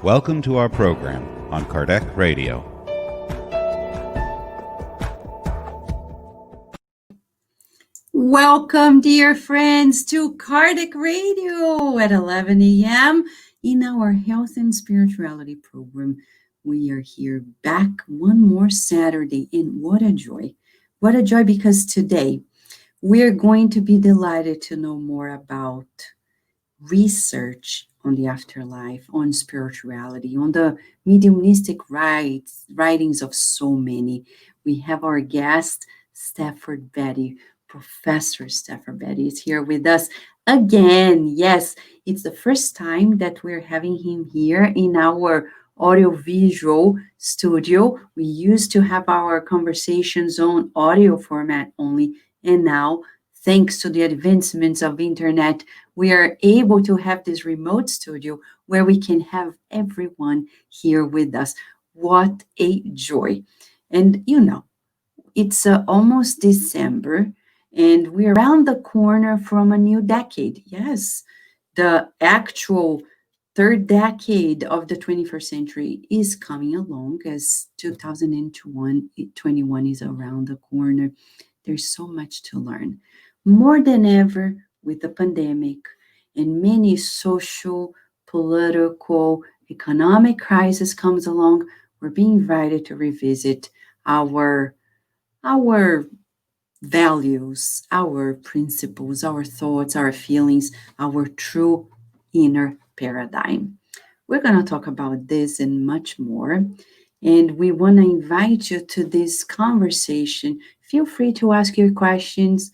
Welcome to our program on Kardec Radio. Welcome, dear friends, to Kardec Radio at 11 a.m. in our Health and Spirituality program. We are here back one more Saturday, and what a joy. What a joy, because today we're going to be delighted to know more about research on the afterlife, on spirituality, on the mediumistic writings of so many. We have our guest, Stafford Betty. Professor Stafford Betty is here with us again. Yes, it's the first time that we're having him here in our audiovisual studio. We used to have our conversations on audio format only, and now, thanks to the advancements of internet, we are able to have this remote studio where we can have everyone here with us. What a joy. And it's almost December, and we're around the corner from a new decade. Yes, the actual third decade of the 21st century is coming along, as 2021 is around the corner. There's so much to learn. More than ever, with the pandemic and many social, political, economic crisis comes along, we're being invited to revisit our values, our principles, our thoughts, our feelings, our true inner paradigm. We're going to talk about this and much more, and we want to invite you to this conversation. Feel free to ask your questions,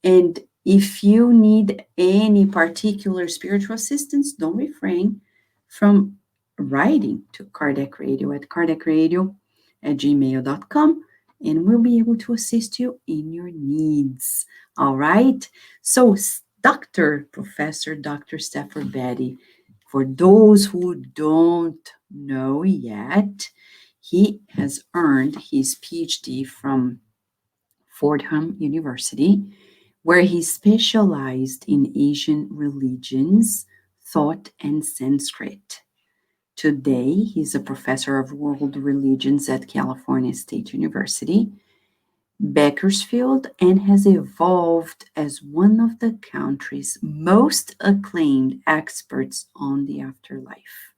and if you need any particular spiritual assistance, don't refrain from writing to Kardec Radio at kardecradio@gmail.com, and we'll be able to assist you in your needs. All right? So, Professor Dr. Stafford Betty, for those who don't know yet, he has earned his PhD from Fordham University, where he specialized in Asian religions, thought, and Sanskrit. Today, he's a professor of world religions at California State University, Bakersfield, and has evolved as one of the country's most acclaimed experts on the afterlife.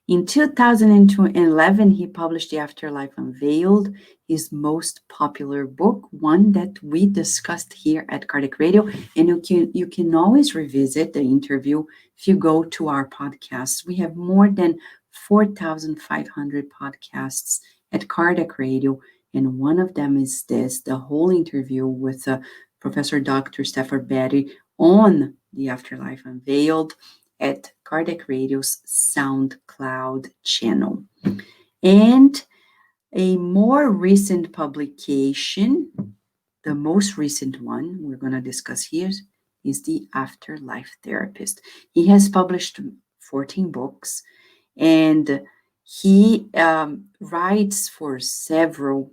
In 2011, he published The Afterlife Unveiled, his most popular book, one that we discussed here at Kardec Radio, and you can always revisit the interview if you go to our podcasts. We have more than 4,500 podcasts at Kardec Radio, and one of them is this, the whole interview with Professor Dr. Stafford Betty on The Afterlife Unveiled at Kardec Radio's SoundCloud channel. And a more recent publication, the most recent one we're going to discuss here, is The Afterlife Therapist. He has published 14 books, and he writes for several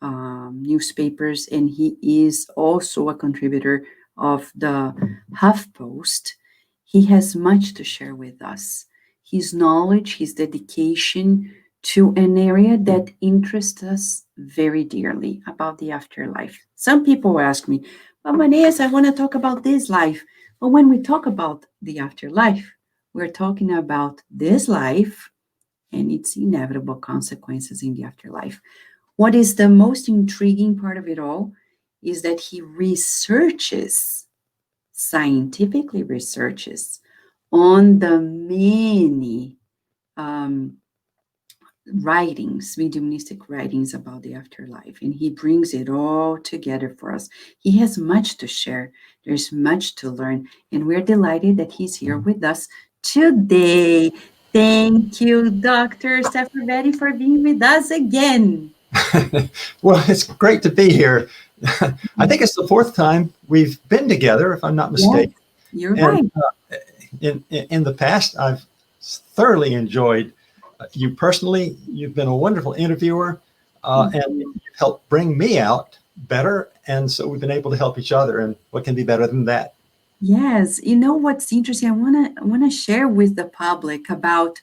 newspapers, and he is also a contributor of the HuffPost. He has much to share with us. His knowledge, his dedication to an area that interests us very dearly, about the afterlife. Some people ask me, well, Vanessa, I want to talk about this life. But when we talk about the afterlife, we're talking about this life and its inevitable consequences in the afterlife. What is the most intriguing part of it all is that he scientifically researches on the many mediumistic writings about the afterlife, and he brings it all together for us. He has much to share. There's much to learn, and we're delighted that he's here with us today. Thank you, Dr. Stafford Betty, for being with us again. Well, it's great to be here. I think it's the fourth time we've been together, if I'm not mistaken. Yes, you're right. In the past, I've thoroughly enjoyed you personally. You've been a wonderful interviewer, and you've helped bring me out better. And so we've been able to help each other. And what can be better than that? Yes. You know what's interesting? I want to share with the public about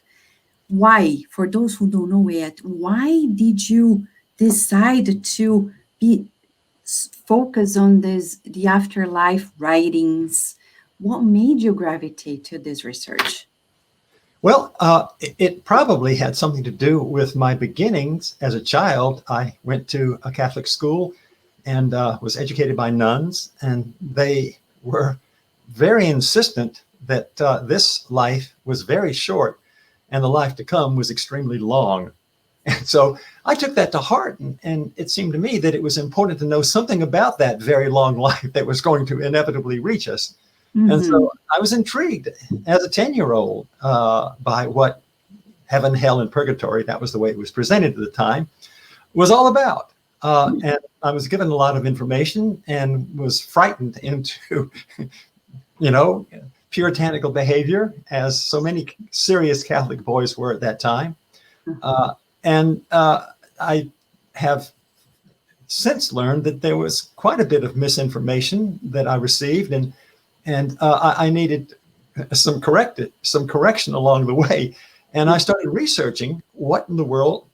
why, for those who don't know yet, why did you decide to be focus on the afterlife writings? What made you gravitate to this research? Well, it probably had something to do with my beginnings as a child. I went to a Catholic school and was educated by nuns, and they were very insistent that this life was very short and the life to come was extremely long. And so I took that to heart, and it seemed to me that it was important to know something about that very long life that was going to inevitably reach us. Mm-hmm. And so I was intrigued as a 10-year-old by what heaven, hell, and purgatory, that was the way it was presented at the time, was all about. And I was given a lot of information and was frightened into, puritanical behavior, as so many serious Catholic boys were at that time. And I have since learned that there was quite a bit of misinformation that I received, and I needed some correction along the way. And I started researching what in the world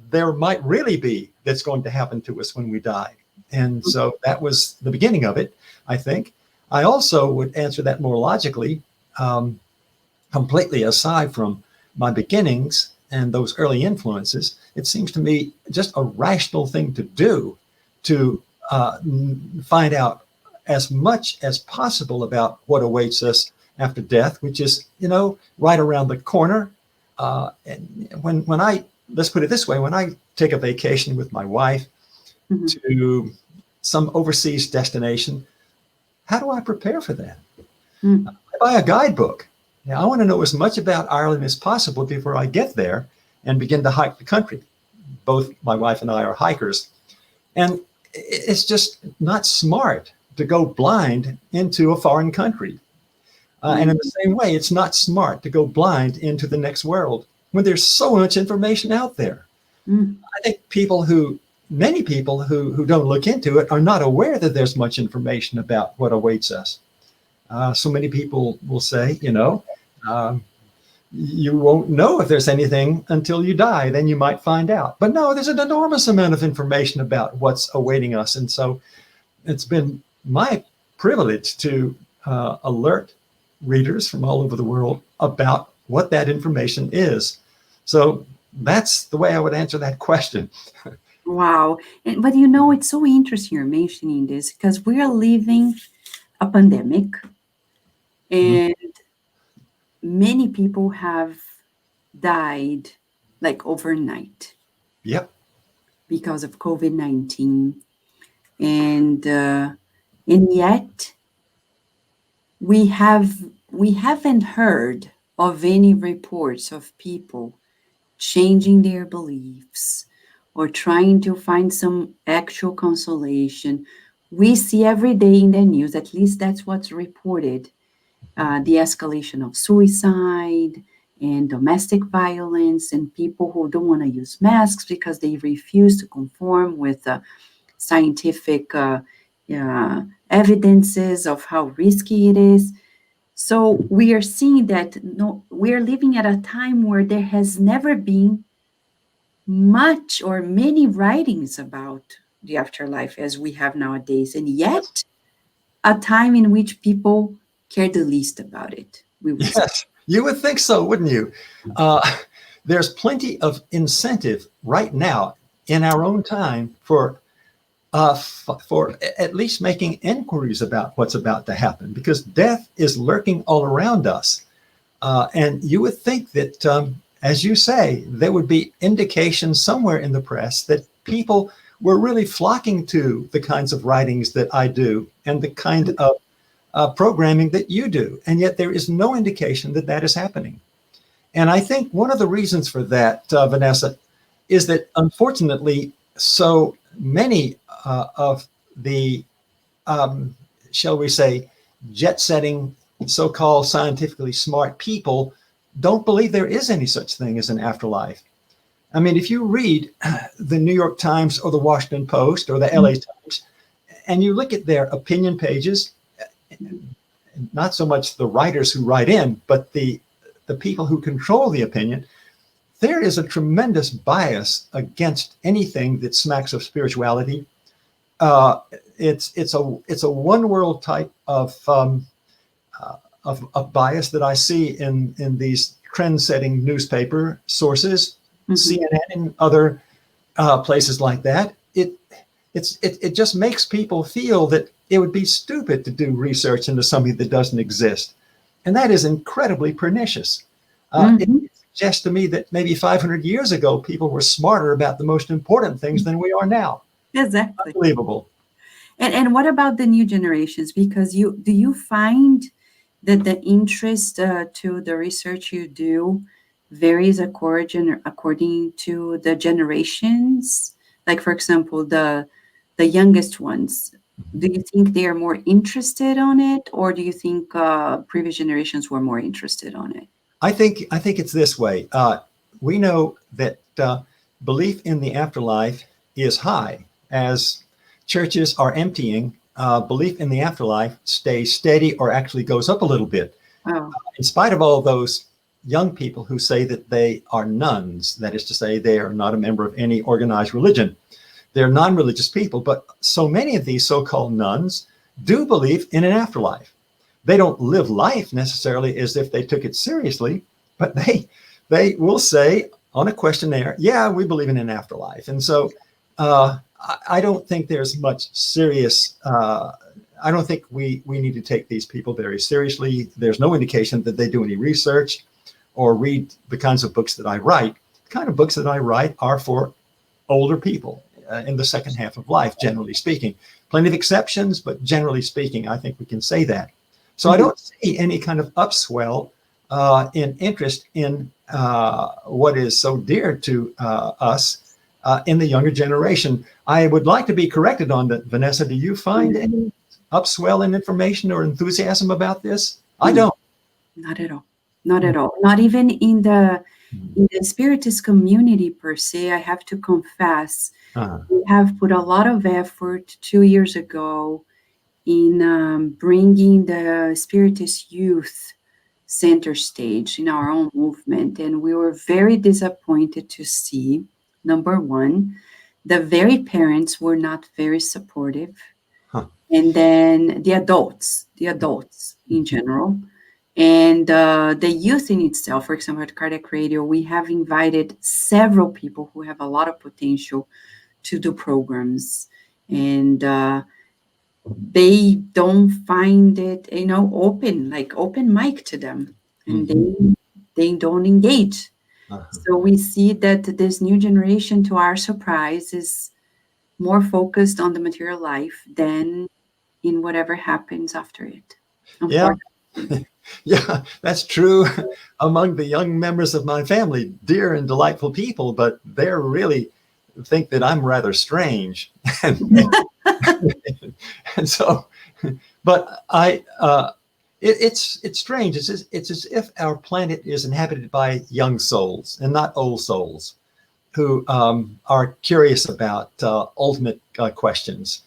there might really be that's going to happen to us when we die. And so that was the beginning of it, I think. I also would answer that more logically, completely aside from my beginnings and those early influences. It seems to me just a rational thing to do to find out as much as possible about what awaits us after death, which is, right around the corner. And when I, let's put it this way, when I take a vacation with my wife to some overseas destination, how do I prepare for that? I buy a guidebook. Now, I want to know as much about Ireland as possible before I get there and begin to hike the country. Both my wife and I are hikers. And it's just not smart to go blind into a foreign country. And in the same way, it's not smart to go blind into the next world when there's so much information out there. I think many people who don't look into it are not aware that there's much information about what awaits us. So many people will say, you won't know if there's anything until you die, then you might find out. But no, there's an enormous amount of information about what's awaiting us. And so it's been my privilege to alert readers from all over the world about what that information is. So that's the way I would answer that question. Wow. But it's so interesting you're mentioning this, because we are living a pandemic, and many people have died like overnight. Yep. Because of COVID-19. And yet we haven't heard of any reports of people changing their beliefs or trying to find some actual consolation. We see every day in the news, at least that's what's reported, the escalation of suicide and domestic violence, and people who don't want to use masks because they refuse to conform with scientific evidences of how risky it is. So we are seeing that we're living at a time where there has never been much or many writings about the afterlife as we have nowadays, and yet a time in which people care the least about it. Yes, you would think so, wouldn't you? There's plenty of incentive right now in our own time for at least making inquiries about what's about to happen, because death is lurking all around us. And you would think that, as you say, there would be indications somewhere in the press that people were really flocking to the kinds of writings that I do and the kind of programming that you do. And yet there is no indication that that is happening. And I think one of the reasons for that, Vanessa, is that unfortunately, so many of the, shall we say, jet-setting, so-called scientifically smart people don't believe there is any such thing as an afterlife. I mean, if you read the New York Times or the Washington Post or the LA Times, and you look at their opinion pages, not so much the writers who write in, but the people who control the opinion, there is a tremendous bias against anything that smacks of spirituality. It's a one world type of bias that I see in these trend-setting newspaper sources, CNN and other places like that. It just makes people feel that it would be stupid to do research into something that doesn't exist, and that is incredibly pernicious. It suggests to me that maybe 500 years ago, people were smarter about the most important things than we are now. Exactly. Unbelievable. And what about the new generations? Because do you find that the interest to the research you do varies according to the generations? Like, for example, the youngest ones, do you think they are more interested on it, or do you think previous generations were more interested on it? I think it's this way. We know that belief in the afterlife is high. As churches are emptying, belief in the afterlife stays steady or actually goes up a little bit. Oh. In spite of all those young people who say that they are nuns, that is to say, they are not a member of any organized religion. They're non-religious people, but so many of these so-called nuns do believe in an afterlife. They don't live life necessarily as if they took it seriously, but they will say on a questionnaire, yeah, we believe in an afterlife. And so I don't think there's much serious, I don't think we need to take these people very seriously. There's no indication that they do any research or read the kinds of books that I write. The kind of books that I write are for older people in the second half of life, generally speaking. Plenty of exceptions, but generally speaking, I think we can say that. So I don't see any kind of upswell in interest in what is so dear to us in the younger generation. I would like to be corrected on that, Vanessa. Do you find any upswell in information or enthusiasm about this? I don't. Not at all. Not at all. Not even in the Spiritist community per se. I have to confess, we have put a lot of effort 2 years ago in bringing the Spiritist youth center stage in our own movement. And we were very disappointed to see, number one, the very parents were not very supportive. And then the adults in general. And the youth in itself, for example, at Kardec Radio, we have invited several people who have a lot of potential to do programs. And they don't find it, open mic to them. And they don't engage. So we see that this new generation, to our surprise, is more focused on the material life than in whatever happens after it. Yeah. Yeah, that's true among the young members of my family, dear and delightful people, but they really think that I'm rather strange. And so, but it's strange. It's as if our planet is inhabited by young souls and not old souls who are curious about ultimate questions.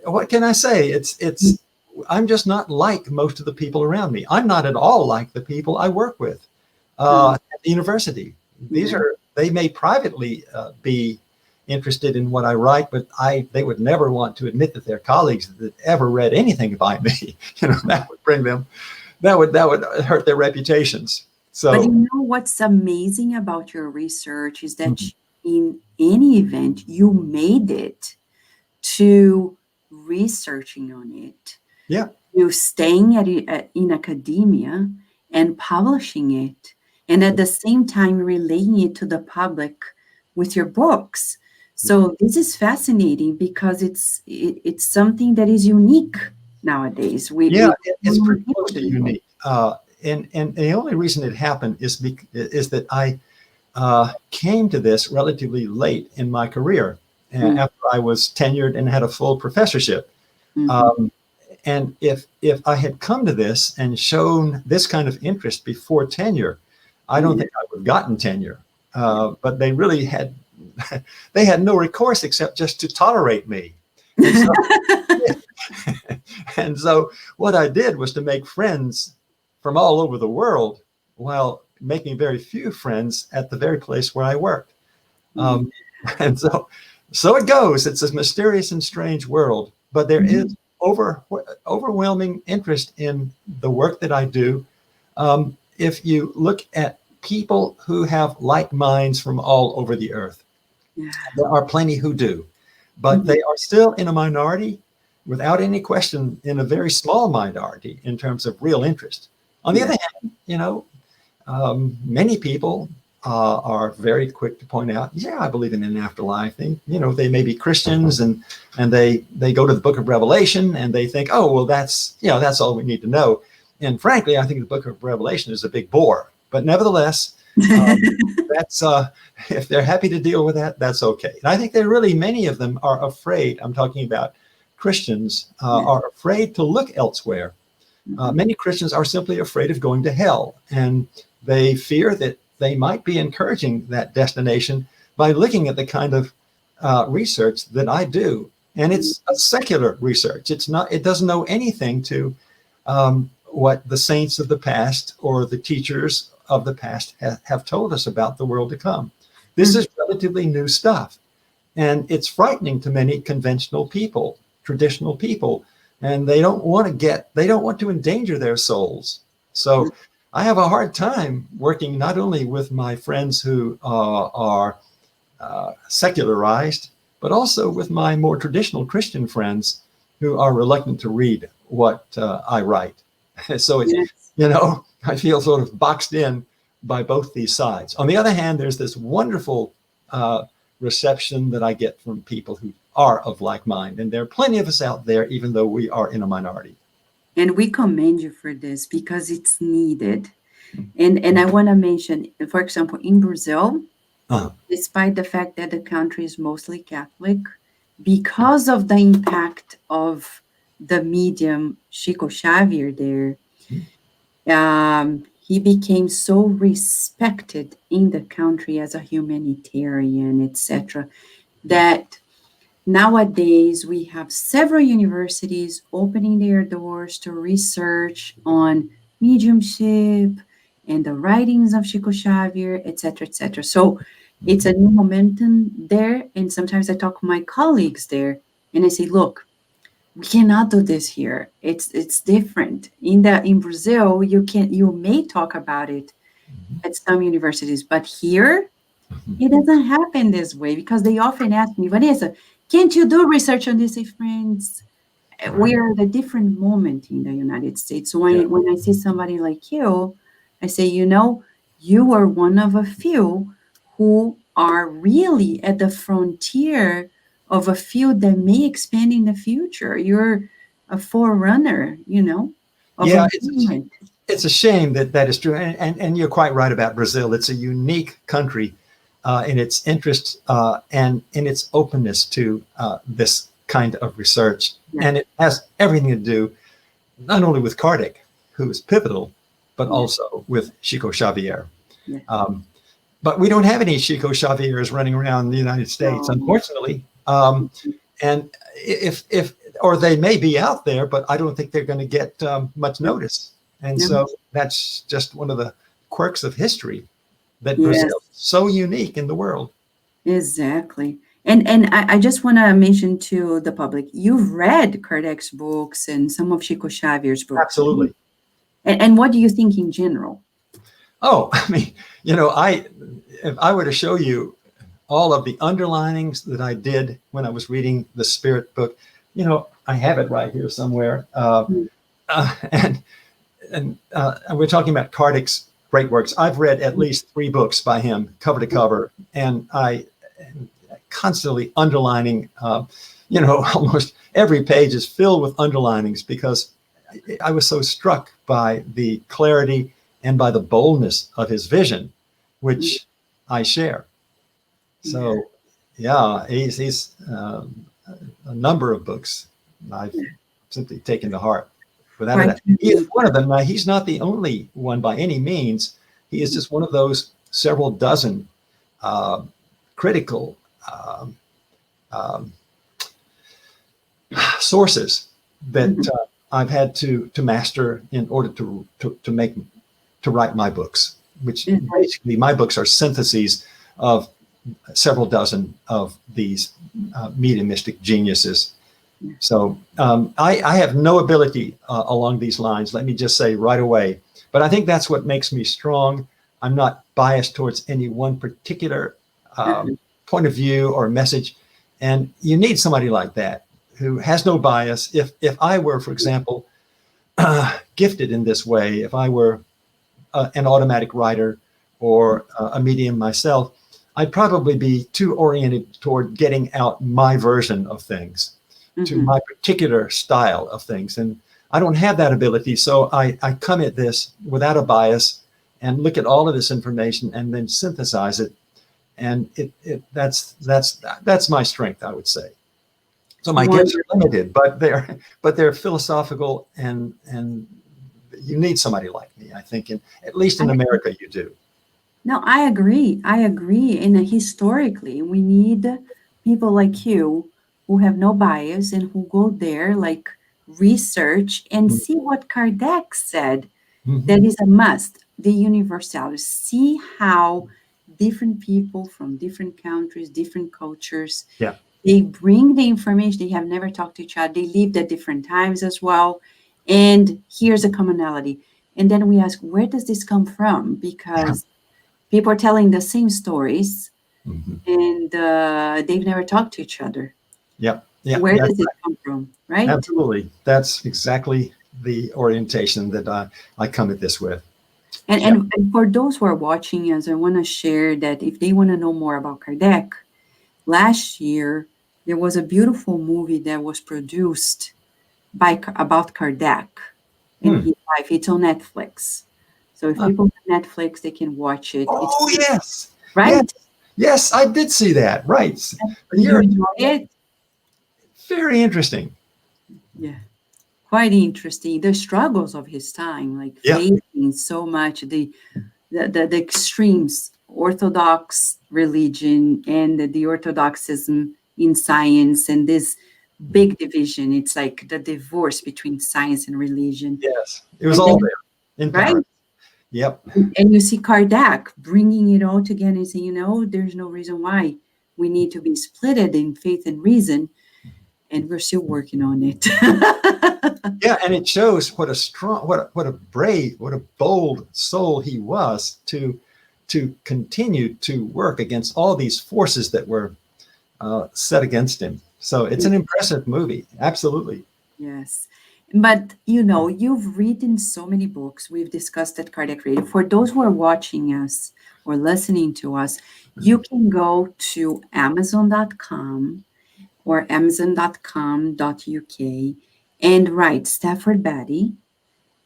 What can I say? It's I'm just not like most of the people around me. I'm not at all like the people I work with at the university. They may privately be interested in what I write, but they would never want to admit that their colleagues that ever read anything by me. That would bring them, that would hurt their reputations. So, but what's amazing about your research is that in any event, you made it to researching on it. Yeah. You staying in academia and publishing it, and at the same time relaying it to the public with your books. So this is fascinating because it's something that is unique nowadays. It's pretty close to unique. And the only reason it happened is that I came to this relatively late in my career, after I was tenured and had a full professorship. And if I had come to this and shown this kind of interest before tenure, I don't think I would have gotten tenure. But they really had no recourse except just to tolerate me. And so what I did was to make friends from all over the world while making very few friends at the very place where I worked. And so it goes. It's a mysterious and strange world, but there is overwhelming interest in the work that I do. If you look at people who have like minds from all over the earth, there are plenty who do, but they are still in a minority, without any question, in a very small minority in terms of real interest. On the other hand, many people are very quick to point out, I believe in an afterlife thing. They may be Christians and they go to the book of Revelation and they think, oh, well, that's all we need to know. And frankly, I think the book of Revelation is a big bore, but nevertheless, that's if they're happy to deal with that, that's okay. And I think that really many of them are afraid. I'm talking about Christians are afraid to look elsewhere. Many Christians are simply afraid of going to hell, and they fear that they might be encouraging that destination by looking at the kind of research that I do. And it's a secular research. It doesn't know anything to what the saints of the past or the teachers of the past have told us about the world to come. This is relatively new stuff. And it's frightening to many conventional people, traditional people, and they don't want to endanger their souls. So I have a hard time working not only with my friends who are secularized, but also with my more traditional Christian friends who are reluctant to read what I write. So it's, I feel sort of boxed in by both these sides. On the other hand, there's this wonderful reception that I get from people who are of like mind. And there are plenty of us out there, even though we are in a minority. And we commend you for this because it's needed. And I want to mention, for example, in Brazil, despite the fact that the country is mostly Catholic, because of the impact of the medium Chico Xavier there, he became so respected in the country as a humanitarian, etc., that nowadays we have several universities opening their doors to research on mediumship and the writings of Chico Xavier, etc., etc. So it's a new momentum there. And sometimes I talk to my colleagues there and I say, look, we cannot do this here. It's different. In Brazil, you may talk about it at some universities, but here it doesn't happen this way because they often ask me, Vanessa, can't you do research on this? Friends, we are at a different moment in the United States. So when I see somebody like you, I say, you are one of a few who are really at the frontier of a field that may expand in the future. You're a forerunner, of a movement. It's a shame that is true. And you're quite right about Brazil. It's a unique country in its interest and in its openness to this kind of research. And it has everything to do not only with Kardec, who is pivotal, but also with Chico Xavier. But we don't have any Chico Xaviers running around the United States, unfortunately. And or they may be out there, but I don't think they're going to get much notice. And so that's just one of the quirks of history, that Brazil is so unique in the world. Exactly. And I just want to mention to the public, you've read Kardec's books and some of Chico Xavier's books. Absolutely. And what do you think in general? Oh, I mean, if I were to show you all of the underlinings that I did when I was reading the Spirit book, I have it right here somewhere. And we're talking about Kardec's great works. I've read at least 3 books by him, cover to cover, and I constantly underlining, almost every page is filled with underlinings because I was so struck by the clarity and by the boldness of his vision, which I share. So, he's a number of books I've simply taken to heart. Without a doubt. He is one of them. Now, he's not the only one by any means. He is just one of those several dozen critical sources that I've had to master in order to write my books. which Mhm. basically my books are syntheses of several dozen of these mediumistic geniuses. So I have no ability along these lines, let me just say right away. But I think that's what makes me strong. I'm not biased towards any one particular point of view or message. And you need somebody like that who has no bias. If I were, for example, gifted in this way, if I were an automatic writer or a medium myself, I'd probably be too oriented toward getting out my version of things, to my particular style of things. And I don't have that ability. So I come at this without a bias and look at all of this information and then synthesize it. And that's my strength, I would say. So my gifts are limited, but they're philosophical, and you need somebody like me, I think, and at least in America you do. No, I agree. I agree. And historically, we need people like you who have no bias and who go there, like research and see what Kardec said. That is a must. The universality. See how different people from different countries, different cultures, Yeah. they bring the information. They have never talked to each other. They lived at different times as well. And here's a commonality. And then we ask, where does this come from? Because people are telling the same stories, and they've never talked to each other. Yeah. Where does it come from, right? Absolutely. That's exactly the orientation that I come at this with. And for those who are watching us, I want to share that if they want to know more about Kardec, last year there was a beautiful movie that was produced about Kardec and his life. It's on Netflix. So if people have Netflix, they can watch it. Oh, yes. Right? Yes, I did see that. Right. Did you enjoy it? Very interesting. Yeah. Quite interesting. The struggles of his time, like facing so much the extremes, Orthodox religion and the Orthodoxism in science, and this big division. It's like the divorce between science and religion. Yes, it was all there in right? Paris. Yep. And you see Kardec bringing it all together and saying, there's no reason why we need to be splitted in faith and reason. And we're still working on it. Yeah, and it shows what a strong, what a brave, what a bold soul he was to continue to work against all these forces that were set against him. So it's an impressive movie. Absolutely. Yes. But, you've written so many books. We've discussed at Kardec Radio. For those who are watching us or listening to us, you can go to Amazon.com or Amazon.com.uk and write Stafford Betty.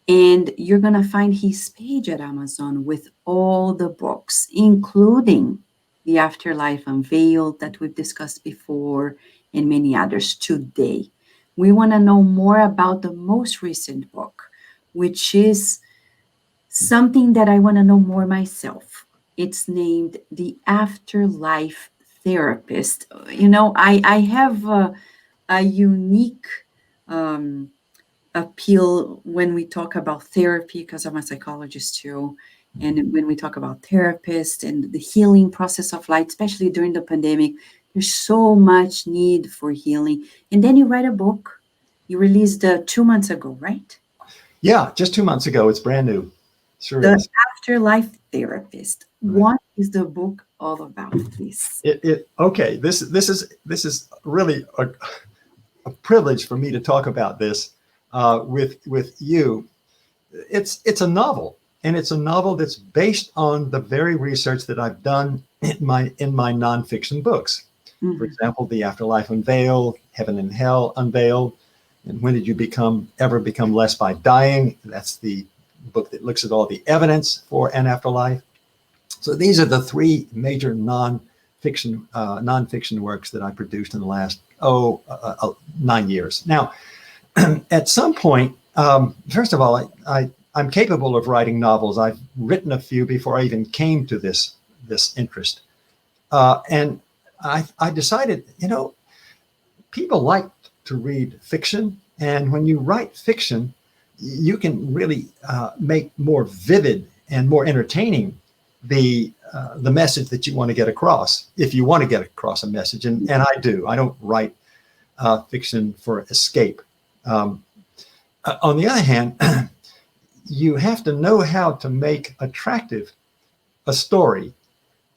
And you're going to find his page at Amazon with all the books, including The Afterlife Unveiled that we've discussed before and many others today. We want to know more about the most recent book, which is something that I want to know more myself. It's named The Afterlife Therapist. I have a unique appeal when we talk about therapy, because I'm a psychologist too. And when we talk about therapists and the healing process of life, especially during the pandemic, there's so much need for healing. And then you write a book. You released 2 months ago, right? Yeah, just 2 months ago. It's brand new. Sure The is. Afterlife Therapist. Right. What is the book all about, please? Okay. This is really a privilege for me to talk about this with you. It's a novel, and it's a novel that's based on the very research that I've done in my nonfiction books. For example, The Afterlife Unveiled, Heaven and Hell Unveiled, and When Did You Ever Become Less by Dying? That's the book that looks at all the evidence for an afterlife. So these are the three major nonfiction works that I produced in the last 9 years. Now, at some point, first of all, I'm capable of writing novels. I've written a few before I even came to this interest, and I decided, people like to read fiction, and when you write fiction, you can really make more vivid and more entertaining the message that you want to get across, if you want to get across a message. And I do. I don't write fiction for escape. On the other hand, you have to know how to make attractive a story.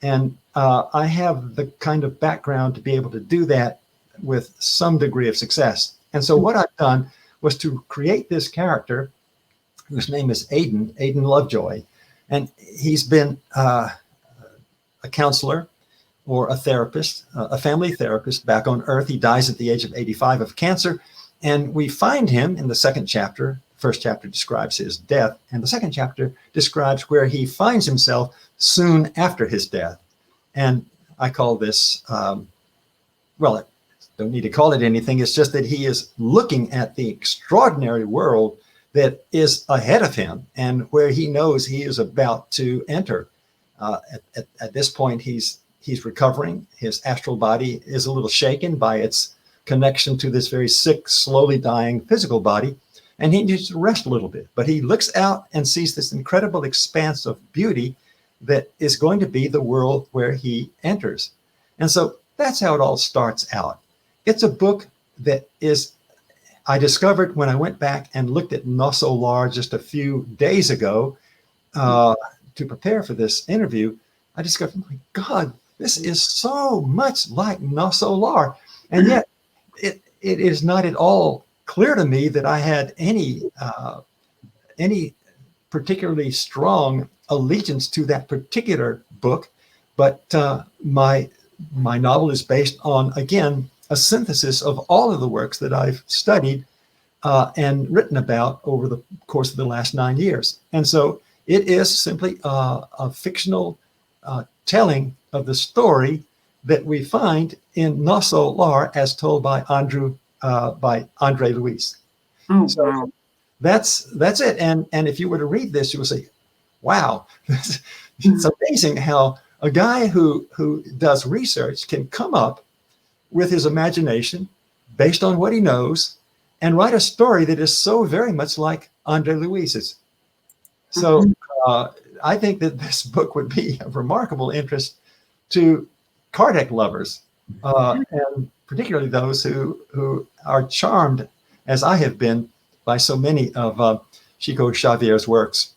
And I have the kind of background to be able to do that with some degree of success. And so what I've done was to create this character whose name is Aidan Lovejoy. And he's been a counselor or a therapist, a family therapist back on Earth. He dies at the age of 85 of cancer. And we find him in the second chapter. First chapter describes his death, and the second chapter describes where he finds himself soon after his death. And I call this, well, I don't need to call it anything. It's just that he is looking at the extraordinary world that is ahead of him and where he knows he is about to enter. At this point, he's recovering. His astral body is a little shaken by its connection to this very sick, slowly dying physical body. And he needs to rest a little bit. But he looks out and sees this incredible expanse of beauty that is going to be the world where he enters. And so that's how it all starts out. It's a book that is, I discovered when I went back and looked at No-Solar just a few days ago to prepare for this interview. I discovered, my God, this is so much like No-Solar. And yet it is not at all clear to me that I had any particularly strong allegiance to that particular book, but my novel is based on, again, a synthesis of all of the works that I've studied and written about over the course of the last 9 years. And so it is simply a fictional telling of the story that we find in No-Solar as told by Andre Luis. Oh, so wow. That's it. And if you were to read this, you would say, wow, it's amazing how a guy who does research can come up with his imagination based on what he knows and write a story that is so very much like Andre Luis's. So I think that this book would be of remarkable interest to Kardec lovers, and particularly those who are charmed, as I have been, by so many of Chico Xavier's works,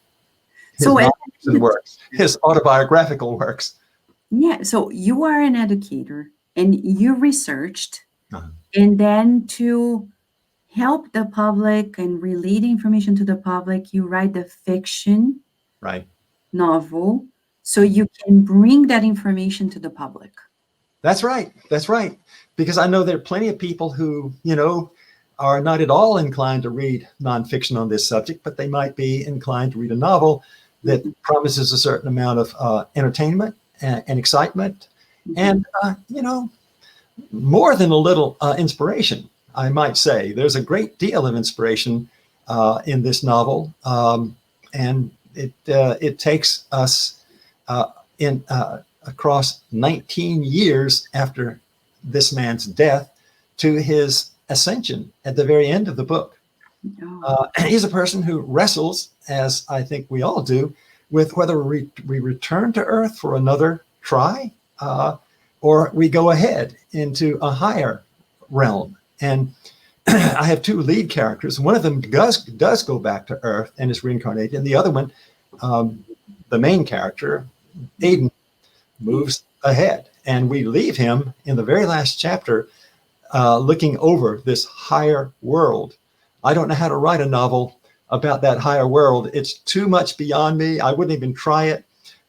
his nonfiction works, his autobiographical works. Yeah, so you are an educator and you researched, and then to help the public and relay the information to the public, you write the fiction novel so you can bring that information to the public. That's right. That's right. Because I know there are plenty of people who, are not at all inclined to read nonfiction on this subject, but they might be inclined to read a novel that promises a certain amount of entertainment and excitement and, more than a little inspiration, I might say. There's a great deal of inspiration in this novel, and it takes us across 19 years after this man's death to his ascension at the very end of the book. He's a person who wrestles, as I think we all do, with whether we return to Earth for another try or we go ahead into a higher realm. And I have two lead characters. One of them does go back to Earth and is reincarnated. And the other one, the main character, Aidan, moves ahead. And we leave him in the very last chapter looking over this higher world. I don't know how to write a novel about that higher world. It's too much beyond me. I wouldn't even try it.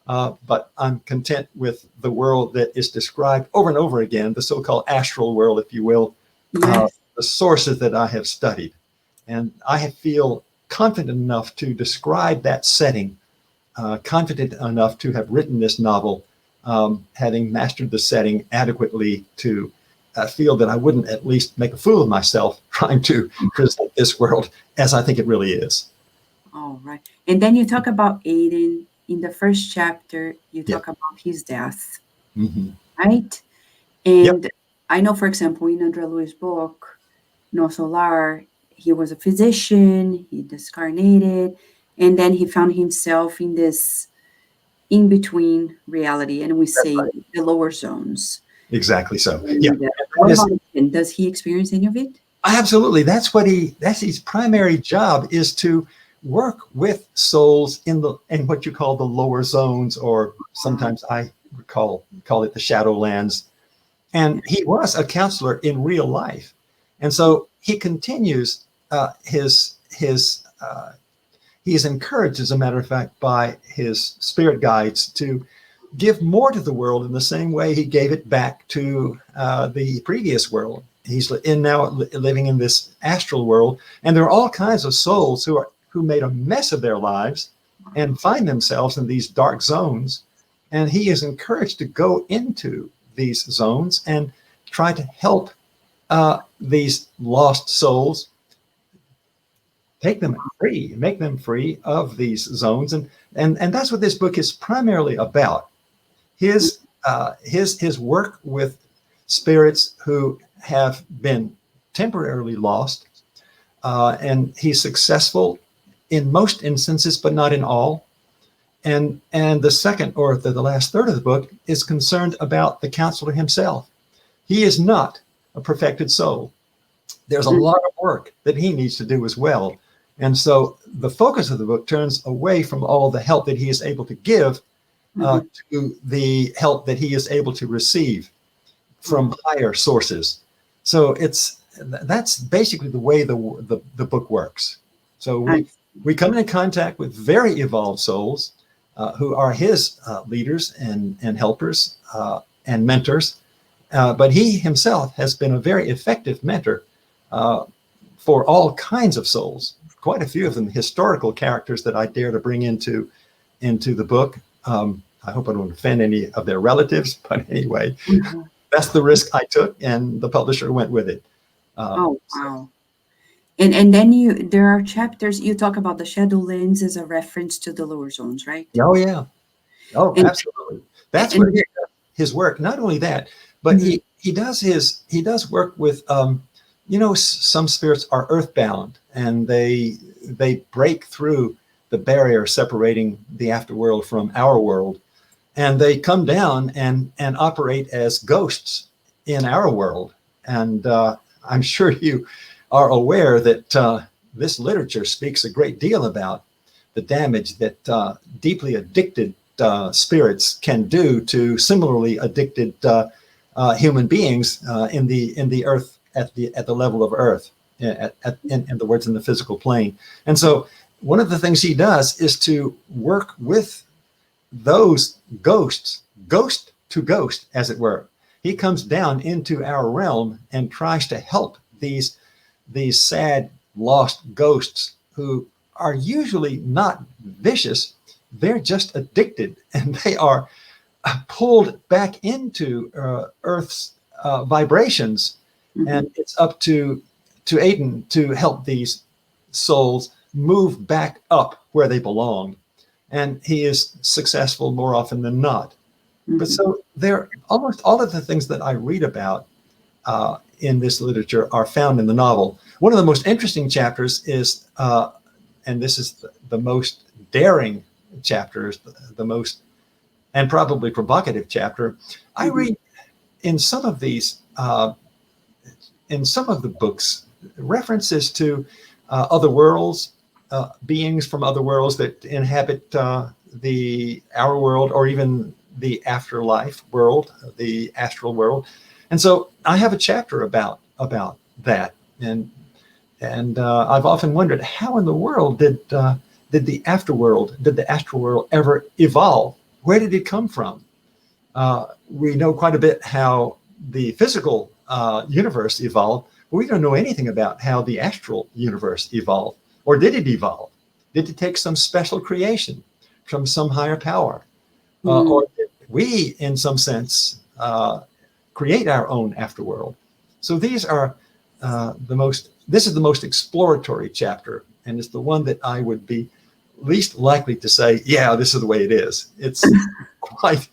But I'm content with the world that is described over and over again, the so-called astral world, if you will, the sources that I have studied. And I feel confident enough to describe that setting, confident enough to have written this novel, having mastered the setting adequately to feel that I wouldn't at least make a fool of myself trying to present this world as I think it really is. All right. And then you talk about Aidan. In the first chapter, you talk about his death, right? And I know, for example, in Andre Luis' book, No-Solar, he was a physician, he discarnated, and then he found himself in this in between reality, and we say right. the lower zones. Exactly so. And, Yeah. what about him? Does he experience any of it? Absolutely. That's his primary job, is to work with souls in what you call the lower zones, or sometimes I call it the shadowlands. And he was a counselor in real life. And so he continues he is encouraged, as a matter of fact, by his spirit guides to give more to the world in the same way he gave it back to the previous world. He's now living in this astral world, and there are all kinds of souls who made a mess of their lives and find themselves in these dark zones. And he is encouraged to go into these zones and try to help these lost souls, take them free, make them free of these zones. And that's what this book is primarily about. His work with spirits who have been temporarily lost, and he's successful in most instances, but not in all. And the second, or the last third of the book, is concerned about the counselor himself. He is not a perfected soul. There's a lot of work that he needs to do as well. And so the focus of the book turns away from all the help that he is able to give to the help that he is able to receive from higher sources. So that's basically the way the book works. So we come into contact with very evolved souls who are his leaders and helpers and mentors. But he himself has been a very effective mentor for all kinds of souls, quite a few of them historical characters that I dare to bring into the book. I hope I don't offend any of their relatives, but anyway, that's the risk I took, and the publisher went with it. Oh, wow. And then there are chapters, you talk about the Shadowlands as a reference to the lower zones, right? Oh, yeah. Oh, And- absolutely. That's where he does his work. Not only that, but he does work with, some spirits are earthbound, and they break through the barrier separating the afterworld from our world. And they come down and operate as ghosts in our world. And I'm sure you are aware that this literature speaks a great deal about the damage that deeply addicted spirits can do to similarly addicted human beings in the earth, at the level of earth, in the words, in the physical plane. And so one of the things he does is to work with those ghosts, ghost to ghost, as it were. He comes down into our realm and tries to help these sad, lost ghosts who are usually not vicious. They're just addicted, and they are pulled back into Earth's vibrations. And it's up to Aiden to help these souls move back up where they belong. And he is successful more often than not. But so there, almost all of the things that I read about in this literature are found in the novel. One of the most interesting chapters is, and this is the most daring chapter, the most, and probably provocative chapter. I read in some of these, in some of the books, references to other worlds, beings from other worlds that inhabit our world, or even the afterlife world, the astral world. And so I have a chapter about that. And I've often wondered, how in the world did the afterworld, did the astral world ever evolve? Where did it come from? We know quite a bit how the physical universe evolved, but we don't know anything about how the astral universe evolved. Or did it evolve? Did it take some special creation from some higher power? Or did we, in some sense, create our own afterworld? So these are this is the most exploratory chapter, and it's the one that I would be least likely to say, yeah, this is the way it is. It's quite,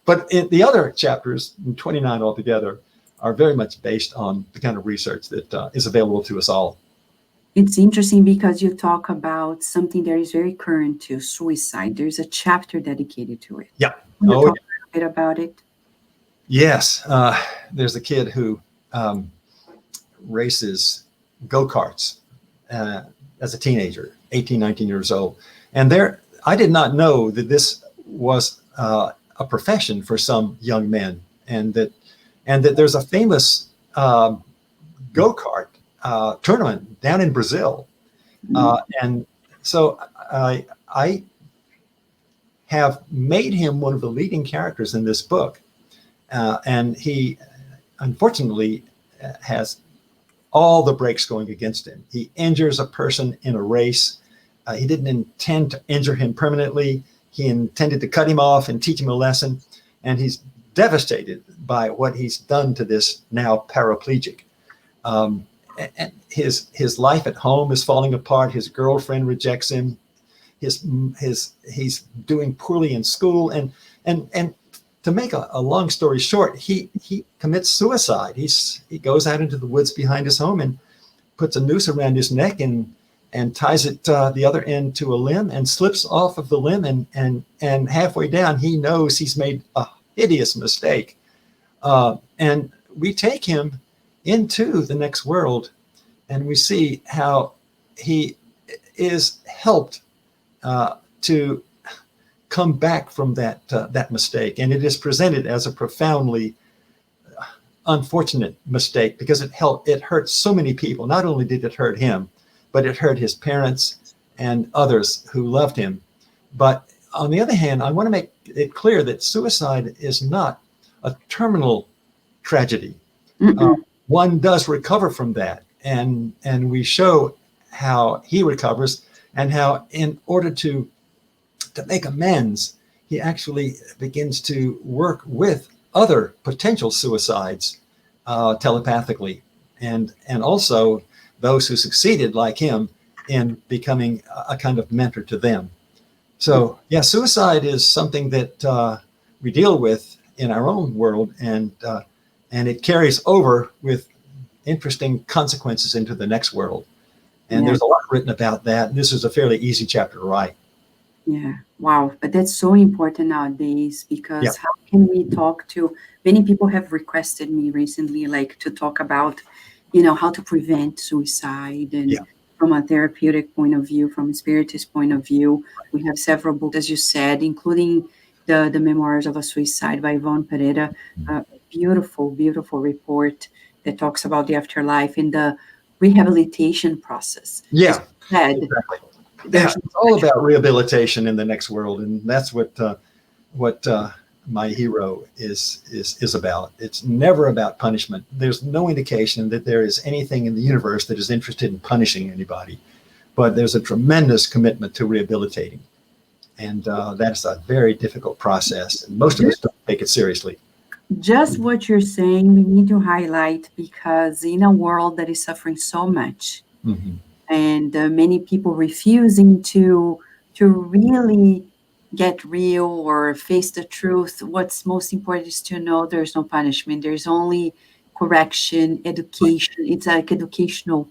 but the other chapters, 29 altogether, are very much based on the kind of research that is available to us all. It's interesting because you talk about something that is very current to suicide. There's a chapter dedicated to it. Yeah. Can you Oh, talk a bit about it? yes. There's a kid who races go-karts as a teenager, 18, 19 years old. And I did not know that this was a profession for some young men, and that there's a famous go-kart tournament down in Brazil. And so I have made him one of the leading characters in this book. And he, unfortunately, has all the brakes going against him. He injures a person in a race. He didn't intend to injure him permanently. He intended to cut him off and teach him a lesson. And he's devastated by what he's done to this now paraplegic. And his life at home is falling apart. His girlfriend rejects him. He's doing poorly in school. And to make a long story short, he commits suicide. He goes out into the woods behind his home and puts a noose around his neck and ties it the other end to a limb and slips off of the limb. And halfway down, he knows he's made a hideous mistake. And we take him into the next world, and we see how he is helped to come back from that mistake. And it is presented as a profoundly unfortunate mistake because it hurt so many people. Not only did it hurt him, but it hurt his parents and others who loved him. But on the other hand, I want to make it clear that suicide is not a terminal tragedy. One does recover from that. And we show how he recovers and how in order to make amends, he actually begins to work with other potential suicides telepathically, and also those who succeeded like him in becoming a kind of mentor to them. So yeah, suicide is something that we deal with in our own world, and it carries over with interesting consequences into the next world. And there's a lot written about that. And this is a fairly easy chapter to write. Yeah, wow. But that's so important nowadays because how can we talk to many people have requested me recently, like to talk about, how to prevent suicide and from a therapeutic point of view, from a spiritist point of view. We have several books, as you said, including the Memoirs of a Suicide by Yvonne Pereira, a beautiful, beautiful report that talks about the afterlife and the rehabilitation process. Yeah, exactly. Yeah, it's all about rehabilitation in the next world, and that's what my hero is about. It's never about punishment. There's no indication that there is anything in the universe that is interested in punishing anybody, but there's a tremendous commitment to rehabilitating, and that's a very difficult process, and most of us don't take it seriously. Just what you're saying, we need to highlight, because in a world that is suffering so much, and many people refusing to really get real or face the truth, what's most important is to know there's no punishment. There's only correction, education. It's like educational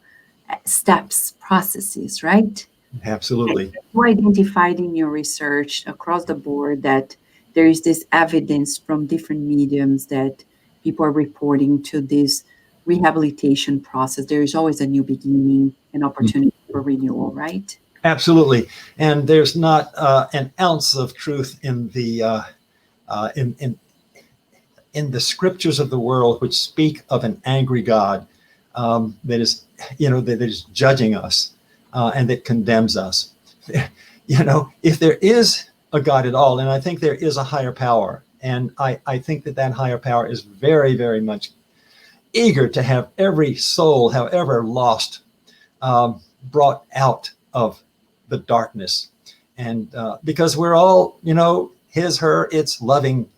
steps, processes, right? Absolutely. You identified in your research across the board that there is this evidence from different mediums that people are reporting to this rehabilitation process. There is always a new beginning, an opportunity for renewal, right? Absolutely, and there's not an ounce of truth in the in the scriptures of the world which speak of an angry God that is, that is judging us and that condemns us. If there is a God at all, and I think there is a higher power, and I think that higher power is very, very much eager to have every soul, however lost, brought out of the darkness. And because we're all, his, her, it's loving,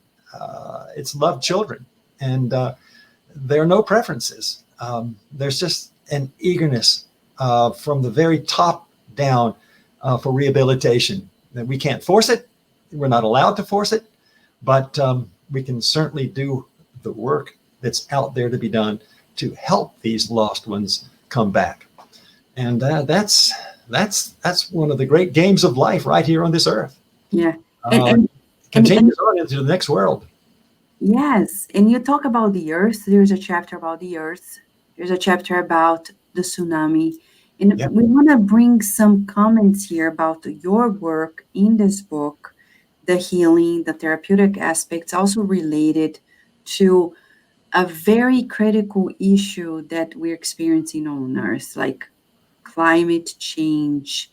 it's loved children. And there are no preferences. There's just an eagerness from the very top down for rehabilitation. That we can't force it. We're not allowed to force it, but we can certainly do the work that's out there to be done to help these lost ones come back. And that's one of the great games of life right here on this earth. Yeah. Uh, continues on into the next world. Yes. And you talk about the earth. There's a chapter about the earth. There's a chapter about the tsunami. And Yeah. we want to bring some comments here about your work in this book, the healing, the therapeutic aspects, also related to a very critical issue that we're experiencing on Earth, like climate change,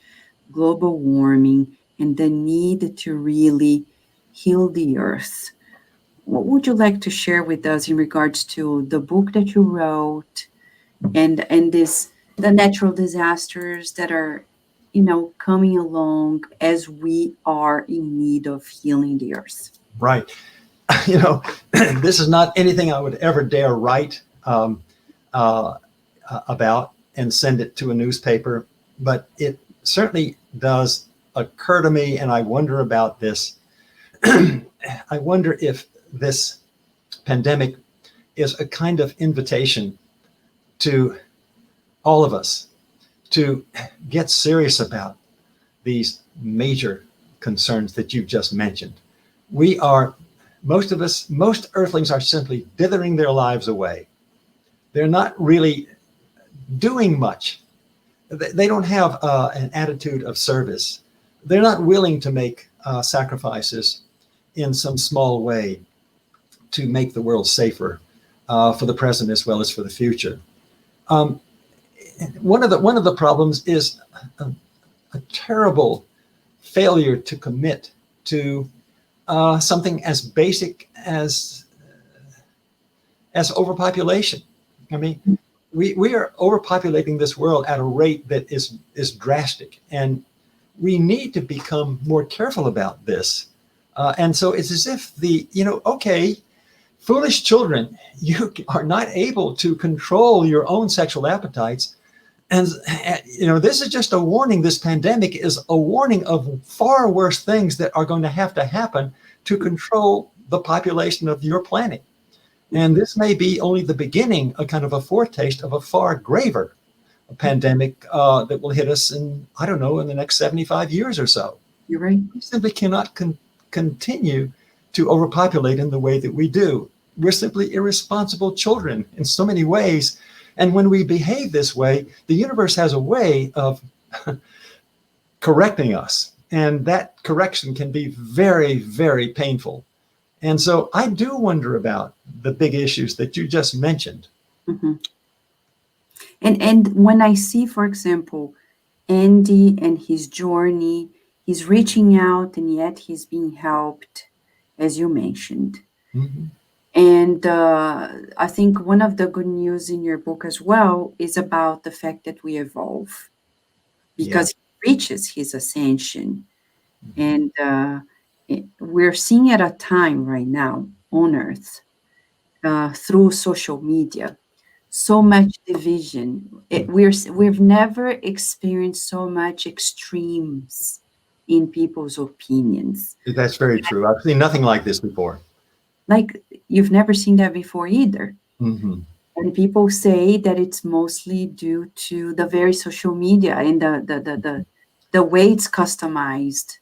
global warming, and the need to really heal the Earth. What would you like to share with us in regards to the book that you wrote and this the natural disasters that are coming along as we are in need of healing the Earth? Right. This is not anything I would ever dare write about and send it to a newspaper, but it certainly does occur to me, and I wonder about this. I wonder if this pandemic is a kind of invitation to all of us to get serious about these major concerns that you've just mentioned. Most earthlings are simply dithering their lives away. They're not really doing much. They don't have an attitude of service. They're not willing to make sacrifices in some small way to make the world safer for the present as well as for the future. One of the problems is a terrible failure to commit to something as basic as overpopulation. I mean, we are overpopulating this world at a rate that is drastic, and we need to become more careful about this. And so it's as if foolish children, you are not able to control your own sexual appetites. And, this is just a warning. This pandemic is a warning of far worse things that are going to happen to control the population of your planet. And this may be only the beginning, a kind of a foretaste of a far graver pandemic that will hit us in the next 75 years or so. You're right. We simply cannot continue to overpopulate in the way that we do. We're simply irresponsible children in so many ways. And when we behave this way, the universe has a way of correcting us. And that correction can be very, very painful. And so I do wonder about the big issues that you just mentioned. Mm-hmm. And when I see, for example, Andy and his journey, he's reaching out and yet he's being helped, as you mentioned. Mm-hmm. And I think one of the good news in your book as well is about the fact that we evolve because he reaches his ascension. And we're seeing at a time right now on Earth through social media, so much division. We've never experienced so much extremes in people's opinions. That's very true. I've seen nothing like this before. Like you've never seen that before either. Mm-hmm. And people say that it's mostly due to the very social media and the way it's customized.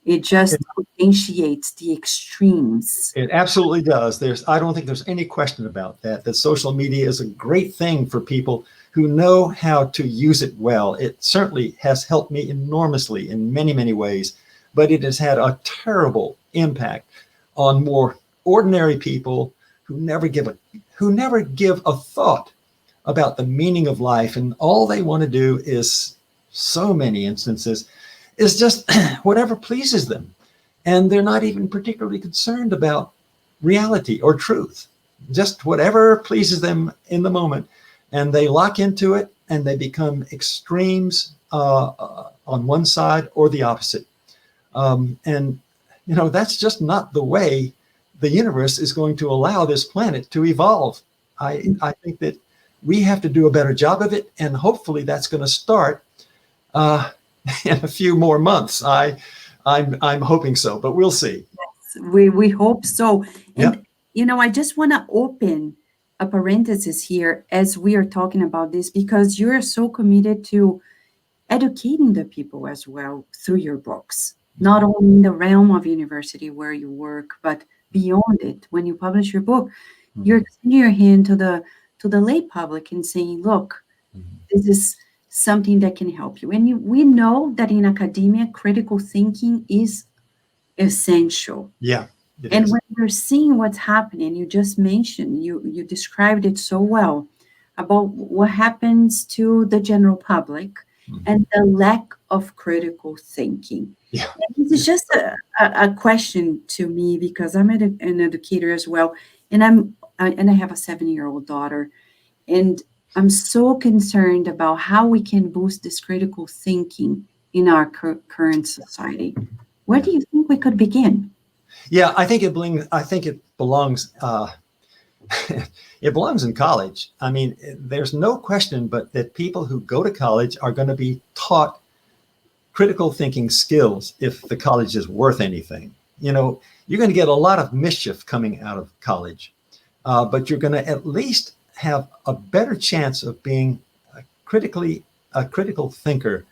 It just potentiates the extremes. It absolutely does. I don't think there's any question about that social media is a great thing for people who know how to use it well. It certainly has helped me enormously in many, many ways, but it has had a terrible impact on more ordinary people who never give a thought about the meaning of life. And all they want to do is, so many instances, is just whatever pleases them. And they're not even particularly concerned about reality or truth, just whatever pleases them in the moment. And they lock into it and they become extremes on one side or the opposite. And that's just not the way the universe is going to allow this planet to evolve. I think that we have to do a better job of it. And hopefully that's going to start in a few more months. I'm hoping so, but we'll see. Yes, we hope so. And, I just want to open a parenthesis here as we are talking about this, because you're so committed to educating the people as well through your books, not only in the realm of university where you work, but beyond it. When you publish your book, you're extending your hand to the lay public and saying, look, this is something that can help you. And we know that in academia, critical thinking is essential. Yeah. And when you're seeing what's happening, you just mentioned, you described it so well about what happens to the general public and the lack of critical thinking. Yeah. And this is just a question to me, because I'm an educator as well, and I have a 7-year-old daughter, and I'm so concerned about how we can boost this critical thinking in our current society. Where do you think we could begin? Yeah, I think it belongs. It belongs in college. I mean, there's no question but that people who go to college are going to be taught critical thinking skills if the college is worth anything. You know, you're going to get a lot of mischief coming out of college, but you're going to at least have a better chance of being a critical thinker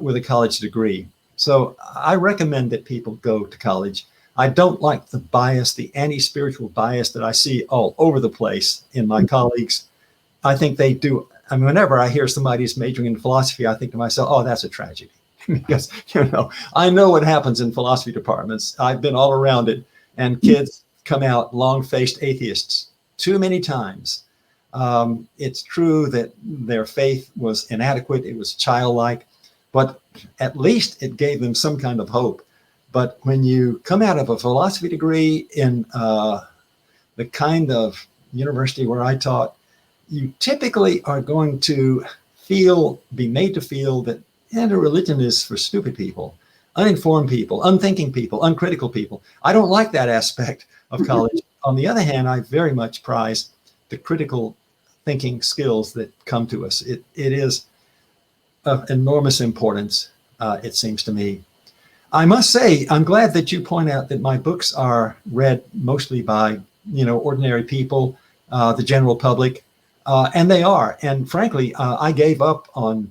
with a college degree. So I recommend that people go to college. I don't like the bias, the anti-spiritual bias that I see all over the place in my colleagues. I think they do. I mean, whenever I hear somebody's majoring in philosophy, I think to myself, oh, that's a tragedy. Because, you know, I know what happens in philosophy departments. I've been all around it, and kids come out long-faced atheists too many times. It's true that their faith was inadequate. It was childlike, but at least it gave them some kind of hope. But when you come out of a philosophy degree in the kind of university where I taught, you typically are going to be made to feel that a religion is for stupid people, uninformed people, unthinking people, uncritical people. I don't like that aspect of college. On the other hand, I very much prize the critical thinking skills that come to us. It is of enormous importance, it seems to me. I must say, I'm glad that you point out that my books are read mostly by, ordinary people, the general public, and they are. And frankly, I gave up on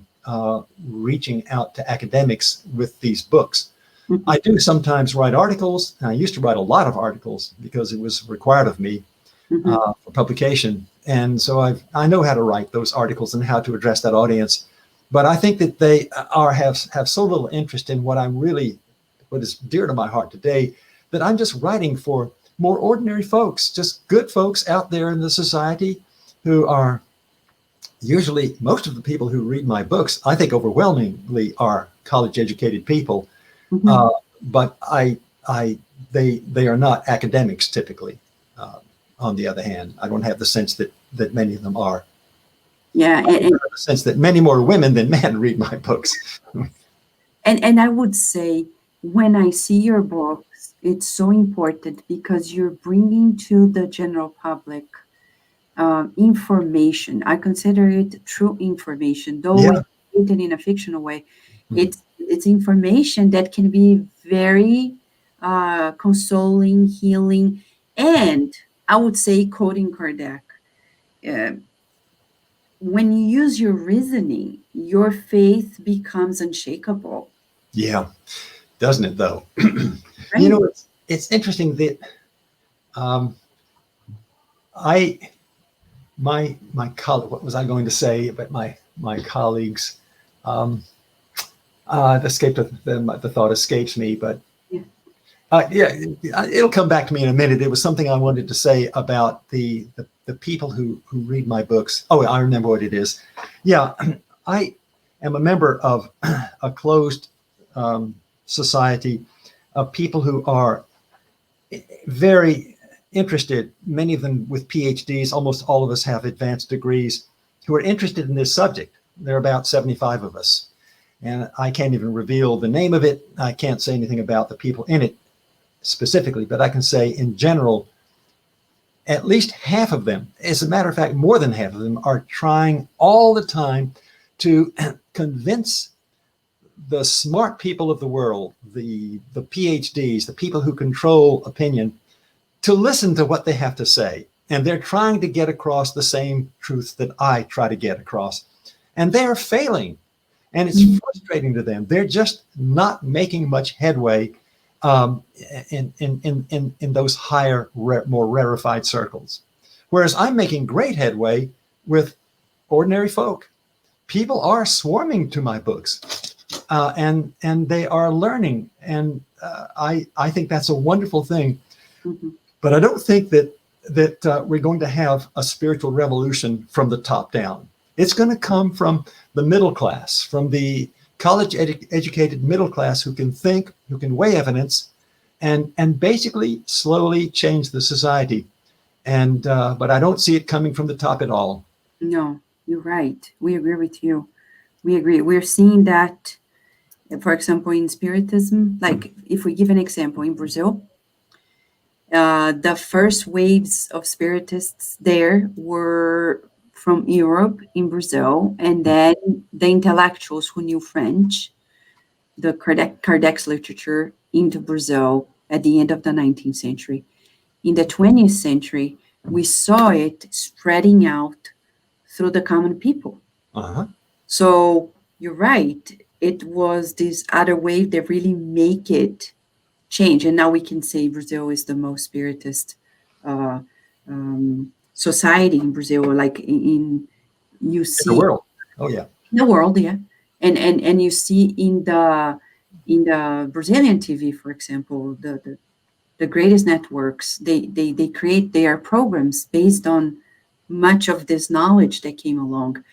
reaching out to academics with these books. I do sometimes write articles, and I used to write a lot of articles because it was required of me for publication. And so I know how to write those articles and how to address that audience. But I think that they have so little interest in what is dear to my heart today, that I'm just writing for more ordinary folks, just good folks out there in the society who are usually, most of the people who read my books, I think overwhelmingly are college educated people. But they are not academics typically. On the other hand, I don't have the sense that many of them are. Yeah, I have the sense that many more women than men read my books. And I would say, when I see your books, it's so important because you're bringing to the general public information. I consider it true information, though it's written in a fictional way. It's information that can be very consoling, healing, and I would say, quoting Kardec, when you use your reasoning, your faith becomes unshakable. Yeah, doesn't it though? Right. It's interesting that my colleague, what was I going to say about my colleagues? The thought escapes me, but it'll come back to me in a minute. It was something I wanted to say about the people who read my books. Oh, I remember what it is. Yeah, I am a member of a closed society of people who are very interested, many of them with PhDs, almost all of us have advanced degrees, who are interested in this subject. There are about 75 of us. And I can't even reveal the name of it. I can't say anything about the people in it specifically, but I can say in general, at least half of them, as a matter of fact, more than half of them, are trying all the time to convince the smart people of the world, the PhDs, the people who control opinion, to listen to what they have to say. and they're trying to get across the same truths that I try to get across, and they're failing, and it's frustrating to them. They're just not making much headway in those higher, more rarefied circles, whereas I'm making great headway with ordinary folk. People are swarming to my books, and they are learning, and I think that's a wonderful thing. Mm-hmm. But I don't think that we're going to have a spiritual revolution from the top down. It's going to come from the middle class, from the college educated middle class who can think, who can weigh evidence, and basically slowly change the society. And but I don't see it coming from the top at all. No, you're right. We agree with you. We agree. We're seeing that, for example, in Spiritism, like if we give an example in Brazil, the first waves of Spiritists there were from Europe in Brazil, and then the intellectuals who knew French, the Kardec's literature into Brazil at the end of the 19th century. In the 20th century, we saw it spreading out through the common people. Uh-huh. So you're right. It was this other wave that really make it change. And now we can say Brazil is the most spiritist society in Brazil, like in you see In the world. Oh yeah. in the world, yeah. And you see in the Brazilian TV, for example, the greatest networks, they create their programs based on much of this knowledge that came along.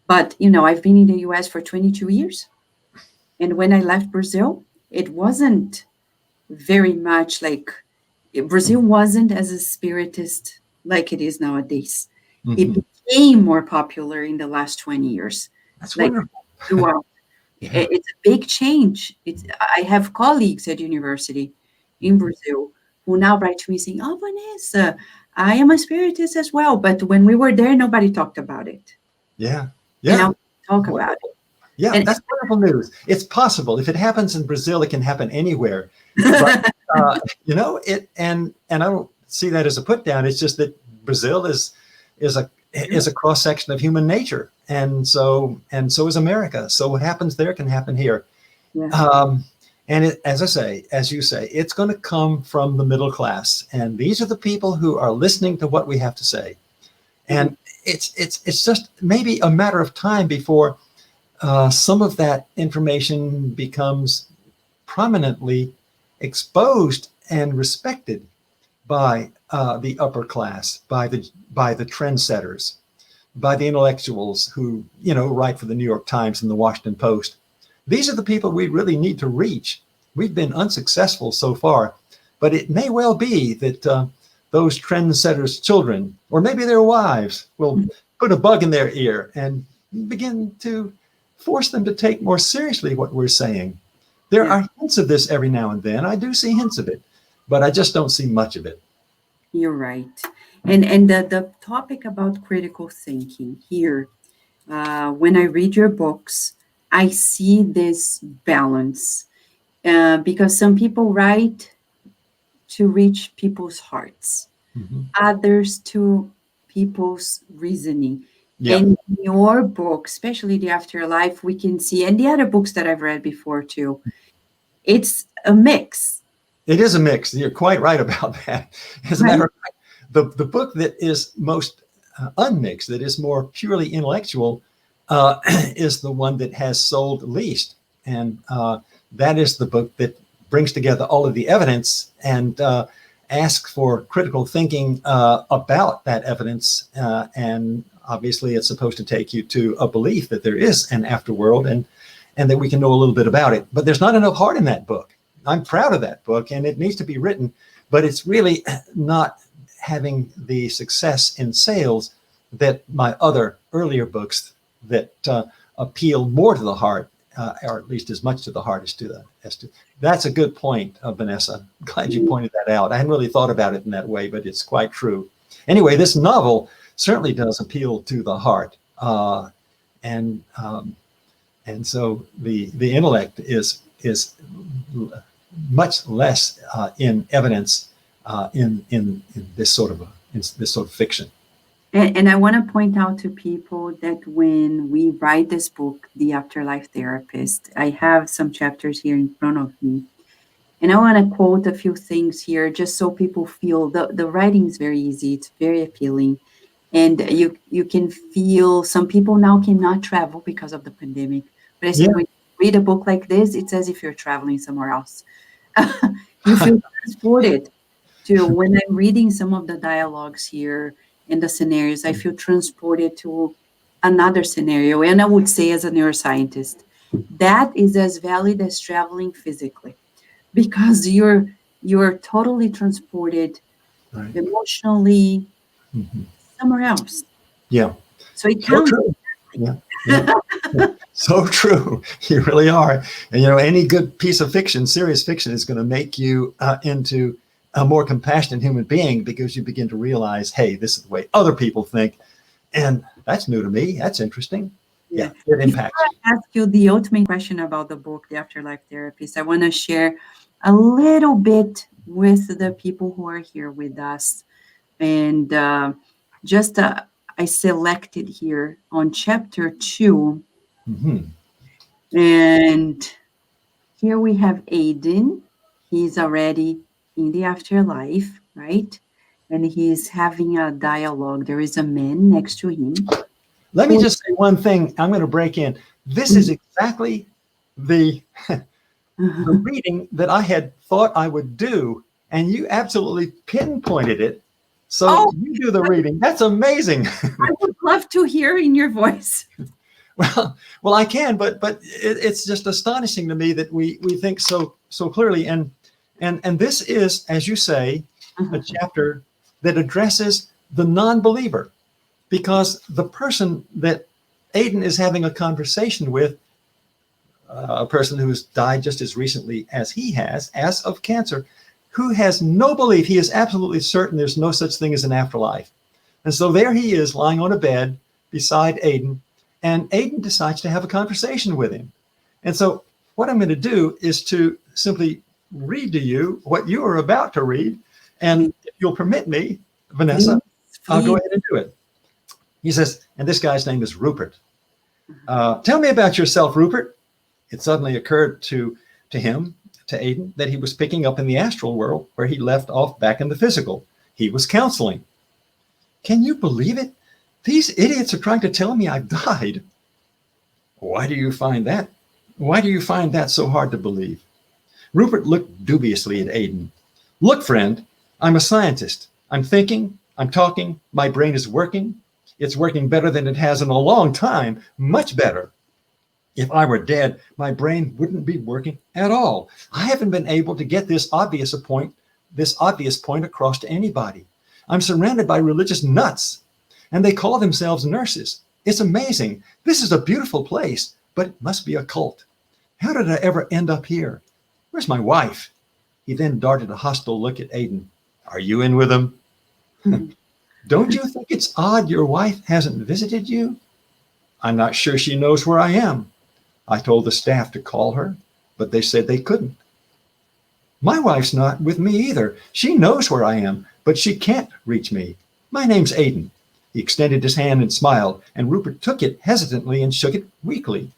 But I've been in the US for 22 years, and when I left Brazil, it wasn't very much like Brazil wasn't as a spiritist like it is nowadays. Mm-hmm. It became more popular in the last 20 years. That's Like, wonderful. wow. Yeah. It's a big change. I have colleagues at university in Brazil who now write to me saying, "Oh, Vanessa, I am a spiritist as well." But when we were there, nobody talked about it. Yeah. And Yeah. now we talk about it. Yeah, And- that's wonderful news. It's possible. If it happens in Brazil, it can happen anywhere. But, it and I don't see that as a put down. It's just that Brazil is a cross section of human nature, and so is America. So what happens there can happen here. Yeah. And as you say, it's going to come from the middle class, and these are the people who are listening to what we have to say. And it's just maybe a matter of time before some of that information becomes prominently exposed and respected by the upper class, by the trendsetters, by the intellectuals who write for the New York Times and the Washington Post. These are the people we really need to reach. We've been unsuccessful so far, but it may well be that those trendsetters' children, or maybe their wives, will put a bug in their ear and begin to force them to take more seriously what we're saying. There are hints of this every now and then. I do see hints of it, but I just don't see much of it. You're right. And the topic about critical thinking here, when I read your books, I see this balance because some people write to reach people's hearts, others to people's reasoning. Yeah. And in your book, especially the Afterlife, we can see, and the other books that I've read before too, it's a mix. It is a mix. You're quite right about that. As a matter of fact, the book that is most unmixed, that is more purely intellectual, is the one that has sold least. And that is the book that brings together all of the evidence and asks for critical thinking about that evidence. And obviously, it's supposed to take you to a belief that there is an afterworld and that we can know a little bit about it. But there's not enough heart in that book. I'm proud of that book, and it needs to be written, but it's really not having the success in sales that my other earlier books that appeal more to the heart, or at least as much to the heart as to. That's a good point, Vanessa. I'm glad you pointed that out. I hadn't really thought about it in that way, but it's quite true. Anyway, this novel certainly does appeal to the heart, and so the intellect is much less in evidence in this sort of this sort of fiction. And I want to point out to people that when we write this book, The Afterlife Therapist, I have some chapters here in front of me. And I want to quote a few things here just so people feel the writing is very easy. It's very appealing. And you can feel some people now cannot travel because of the pandemic. But I say when you read a book like this, it's as if you're traveling somewhere else. You feel transported to when I'm reading some of the dialogues here and the scenarios, I feel transported to another scenario. And I would say as a neuroscientist, that is as valid as traveling physically, because you're totally transported emotionally somewhere else. Yeah. So it counts. So true. Yeah. So true. You really are. And any good piece of fiction, serious fiction, is going to make you into a more compassionate human being, because you begin to realize, hey, this is the way other people think. And that's new to me. That's interesting. Yeah, it impacts. Before I ask you the ultimate question about the book, The Afterlife Therapist, I want to share a little bit with the people who are here with us. And I selected here on chapter 2. And here we have Aiden. He's already in the afterlife, right? And he's having a dialogue. There is a man next to him. Let me just say one thing. I'm going to break in. This is exactly the reading that I had thought I would do, and you absolutely pinpointed it. So you do the reading. That's amazing. I would love to hear in your voice. Well, I can, but it's just astonishing to me that we think so clearly. And this is, as you say, a chapter that addresses the non-believer, because the person that Aiden is having a conversation with, a person who's died just as recently as he has, as of cancer, who has no belief. He is absolutely certain there's no such thing as an afterlife. And so there he is lying on a bed beside Aiden, and Aiden decides to have a conversation with him. And so what I'm going to do is to simply read to you what you are about to read. And if you'll permit me, Vanessa, I'll go ahead and do it. He says, and this guy's name is Rupert. Tell me about yourself, Rupert. It suddenly occurred to him, to Aiden, that he was picking up in the astral world where he left off back in the physical. He was counseling. Can you believe it? These idiots are trying to tell me I've died. Why do you find that? Why do you find that so hard to believe? Rupert looked dubiously at Aiden. Look, friend, I'm a scientist. I'm thinking, I'm talking, my brain is working. It's working better than it has in a long time, much better. If I were dead, my brain wouldn't be working at all. I haven't been able to get this obvious point across to anybody. I'm surrounded by religious nuts, and they call themselves nurses. It's amazing. This is a beautiful place, but it must be a cult. How did I ever end up here? Where's my wife? He then darted a hostile look at Aiden. Are you in with him? Don't you think it's odd your wife hasn't visited you? I'm not sure she knows where I am. I told the staff to call her, but they said they couldn't. My wife's not with me either. She knows where I am, but she can't reach me. My name's Aiden. He extended his hand and smiled, and Rupert took it hesitantly and shook it weakly.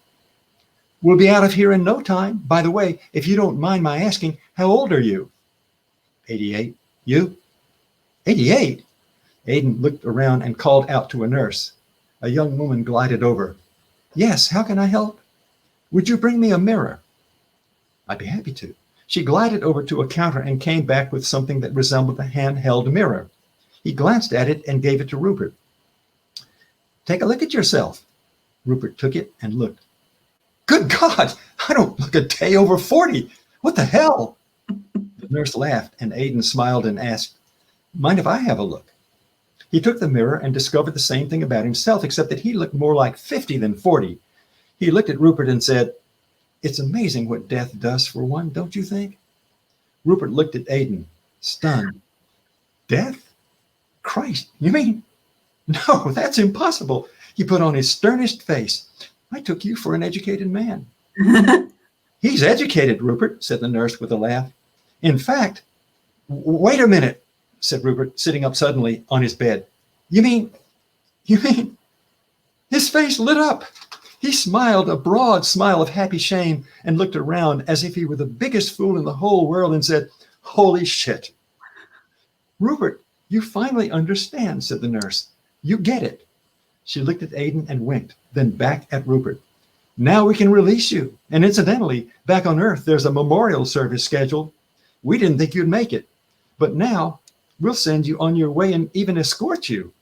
We'll be out of here in no time. By the way, if you don't mind my asking, how old are you? 88. You? 88? Aiden looked around and called out to a nurse. A young woman glided over. Yes, how can I help? Would you bring me a mirror? I'd be happy to. She glided over to a counter and came back with something that resembled a handheld mirror. He glanced at it and gave it to Rupert. Take a look at yourself. Rupert took it and looked. Good God, I don't look a day over 40. What the hell? The nurse laughed, and Aiden smiled and asked, mind if I have a look? He took the mirror and discovered the same thing about himself, except that he looked more like 50 than 40. He looked at Rupert and said, it's amazing what death does for one, don't you think? Rupert looked at Aiden, stunned. Death? Christ, you mean? No, that's impossible. He put on his sternest face. I took you for an educated man. He's educated, Rupert, said the nurse with a laugh. In fact, wait a minute, said Rupert, sitting up suddenly on his bed. You mean, his face lit up. He smiled a broad smile of happy shame and looked around as if he were the biggest fool in the whole world and said, holy shit. Rupert, you finally understand, said the nurse. You get it. She looked at Aidan and winked, then back at Rupert. Now we can release you. And incidentally, back on Earth, there's a memorial service scheduled. We didn't think you'd make it. But now we'll send you on your way and even escort you.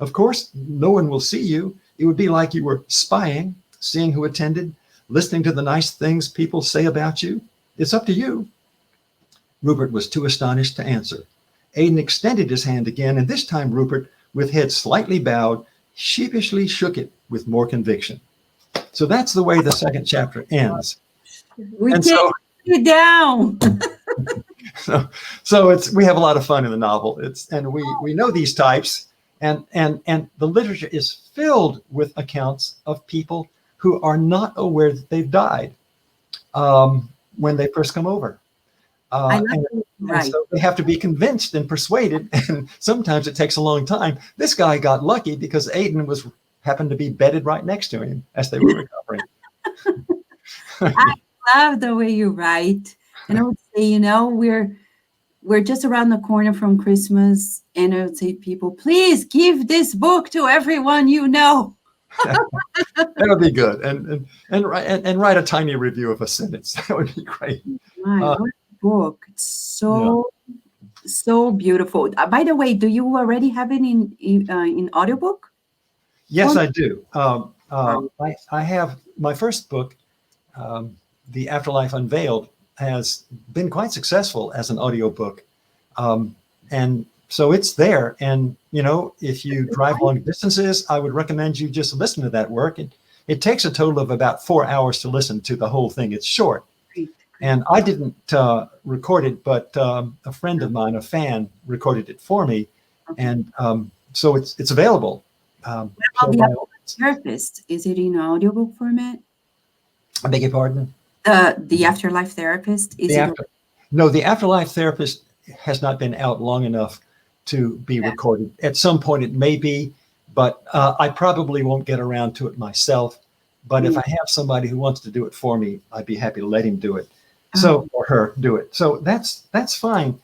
Of course, no one will see you. It would be like you were spying, seeing who attended, listening to the nice things people say about you. It's up to you. Rupert was too astonished to answer. Aidan extended his hand again, and this time Rupert, with head slightly bowed, sheepishly shook it with more conviction. So that's the way the second chapter ends. We can't put it down. So we have a lot of fun in the novel. We know these types, and the literature is filled with accounts of people who are not aware that they've died when they first come over. And so they have to be convinced and persuaded, and sometimes it takes a long time. This guy got lucky because Aidan happened to be bedded right next to him as they were recovering. I love the way you write. And I would say, we're just around the corner from Christmas, and I would say, people, please give this book to everyone you know. That would be good, and write a tiny review of a sentence. That would be great. What a book! It's so beautiful. By the way, do you already have it in audiobook? Yes, I do. I have my first book, The Afterlife Unveiled, has been quite successful as an audiobook. And so it's there. And, if you drive long distances, I would recommend you just listen to that work. It takes a total of about 4 hours to listen to the whole thing. It's short. And I didn't record it, but a friend of mine, a fan, recorded it for me. And so it's available. What about the Afterlife Therapist? Is it in audiobook format? I beg your pardon? The Afterlife Therapist? No, the Afterlife Therapist has not been out long enough to be recorded. At some point it may be, but I probably won't get around to it myself. But if I have somebody who wants to do it for me, I'd be happy to let him do it. Or her do it. So that's fine.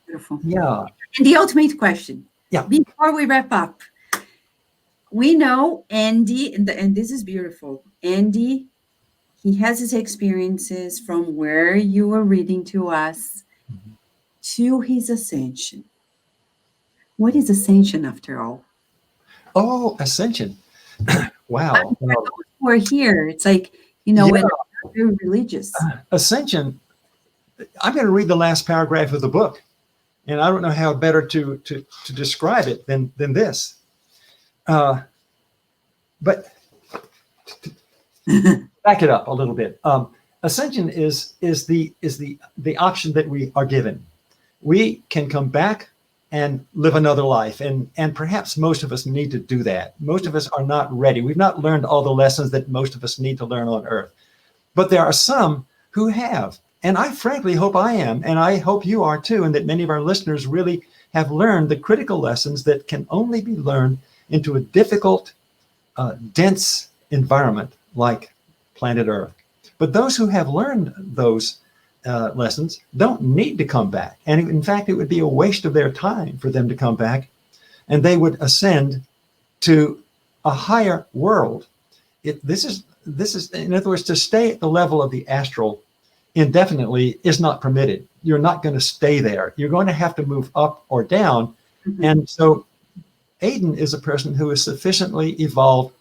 Beautiful. Yeah. And the ultimate question. Yeah. Before we wrap up, we know Andy, and this is beautiful. Andy, he has his experiences from where you were reading to us to his ascension. What is ascension after all? Oh, ascension. Wow. We're here. It's like, when we're very religious. Ascension, I'm going to read the last paragraph of the book. And I don't know how better to describe it than this. But back it up a little bit. Ascension is the option that we are given. We can come back and live another life, and perhaps most of us need to do that. Most of us are not ready. We've not learned all the lessons that most of us need to learn on Earth, but there are some who have. And I frankly hope I am, and I hope you are too, and that many of our listeners really have learned the critical lessons that can only be learned into a difficult, dense environment like planet Earth. But those who have learned those lessons don't need to come back. And in fact, it would be a waste of their time for them to come back, and they would ascend to a higher world. This is, in other words, to stay at the level of the astral indefinitely is not permitted. You're not going to stay there. You're going to have to move up or down. Mm-hmm. And so Aidan is a person who is sufficiently evolved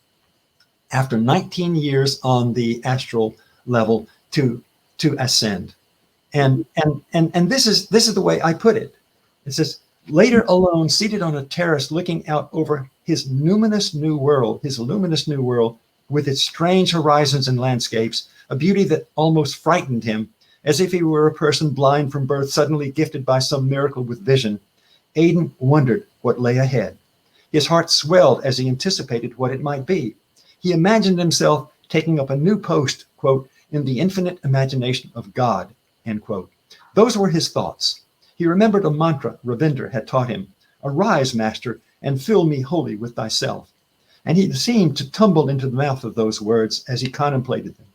after 19 years on the astral level to ascend. And this is the way I put it. It says, later alone, seated on a terrace looking out over his luminous new world with its strange horizons and landscapes, a beauty that almost frightened him, as if he were a person blind from birth, suddenly gifted by some miracle with vision. Aidan wondered what lay ahead. His heart swelled as he anticipated what it might be. He imagined himself taking up a new post, quote, in the infinite imagination of God, end quote. Those were his thoughts. He remembered a mantra Ravinder had taught him. Arise, Master, and fill me wholly with thyself. And he seemed to tumble into the mouth of those words as he contemplated them.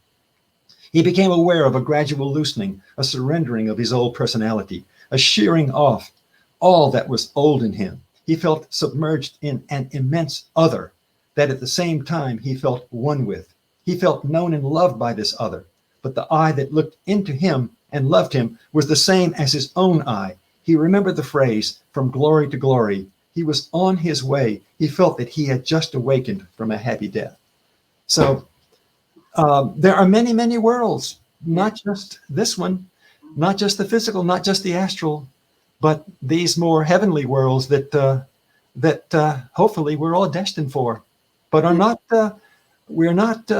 He became aware of a gradual loosening, a surrendering of his old personality, a shearing off all that was old in him. He felt submerged in an immense other that at the same time he felt one with. He felt known and loved by this other, but the eye that looked into him and loved him was the same as his own eye. He remembered the phrase, from glory to glory. He was on his way. He felt that he had just awakened from a happy death. So there are many, many worlds, not just this one, not just the physical, not just the astral, but these more heavenly worlds that hopefully we're all destined for, but are not. We're not.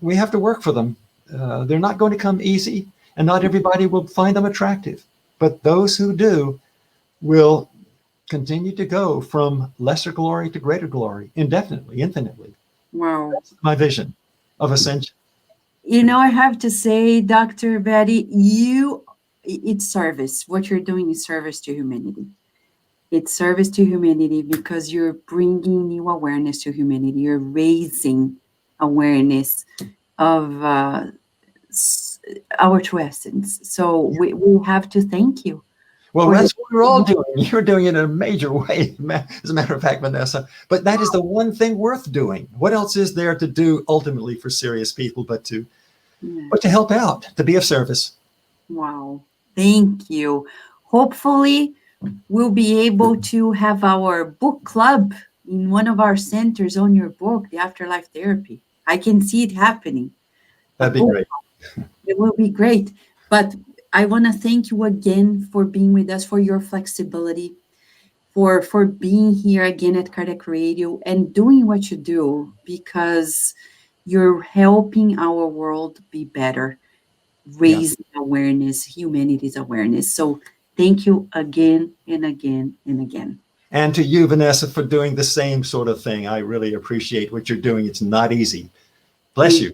We have to work for them. They're not going to come easy, and not everybody will find them attractive. But those who do will continue to go from lesser glory to greater glory indefinitely, infinitely. Wow. That's my vision of ascension. You know, I have to say, Dr. Betty, it's service. What you're doing is service to humanity. It's service to humanity because you're bringing new awareness to humanity. You're raising awareness of our true essence. So we have to thank you. Well, that's what we're all doing. You're doing it in a major way, as a matter of fact, Vanessa. But that is the one thing worth doing. What else is there to do ultimately for serious people but to help out, to be of service? Wow. Thank you. Hopefully, we'll be able to have our book club in one of our centers on your book, The Afterlife Therapy. I can see it happening. That'd be great. It will be great. But I want to thank you again for being with us, for your flexibility, for being here again at Kardec Radio and doing what you do, because you're helping our world be better, raising awareness, humanity's awareness. So thank you again and again and again. And to you, Vanessa, for doing the same sort of thing. I really appreciate what you're doing. It's not easy. Bless you.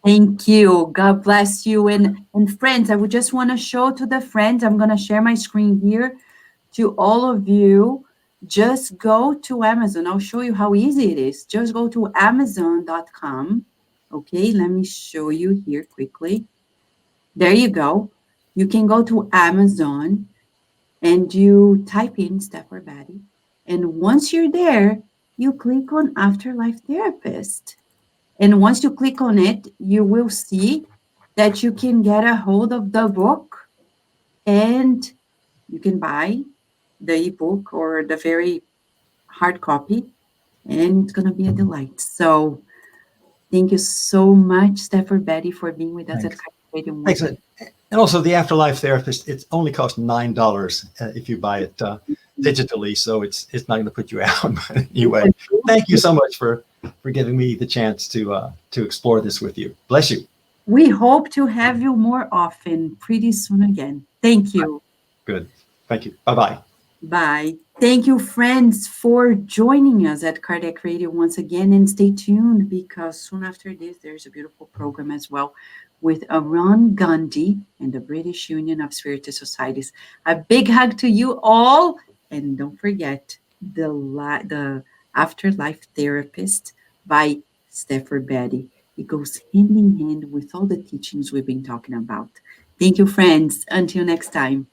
Thank you. God bless you. And friends, I would just want to show to the friends, I'm going to share my screen here to all of you. Just go to Amazon. I'll show you how easy it is. Just go to Amazon.com. Okay, let me show you here quickly. There you go. You can go to Amazon and you type in Stafford Betty. And once you're there, you click on Afterlife Therapist. And once you click on it, you will see that you can get a hold of the book and you can buy the ebook or the very hard copy, and it's going to be a delight. So thank you so much, Stafford Betty, for being with us at Kardec Radio. Thanks. And also the Afterlife Therapist, it only costs $9 if you buy it digitally, so it's not going to put you out. But anyway, thank you so much for giving me the chance to explore this with you. Bless you. We hope to have you more often pretty soon again. Thank you. Good. Thank you. Bye-bye. Bye. Thank you, friends, for joining us at Kardec Radio once again. And stay tuned, because soon after this, there's a beautiful program as well with Ron Gandhi and the British Union of Spiritist Societies. A big hug to you all. And don't forget the Afterlife Therapist by Stafford Betty. It goes hand in hand with all the teachings we've been talking about. Thank you, friends. Until next time.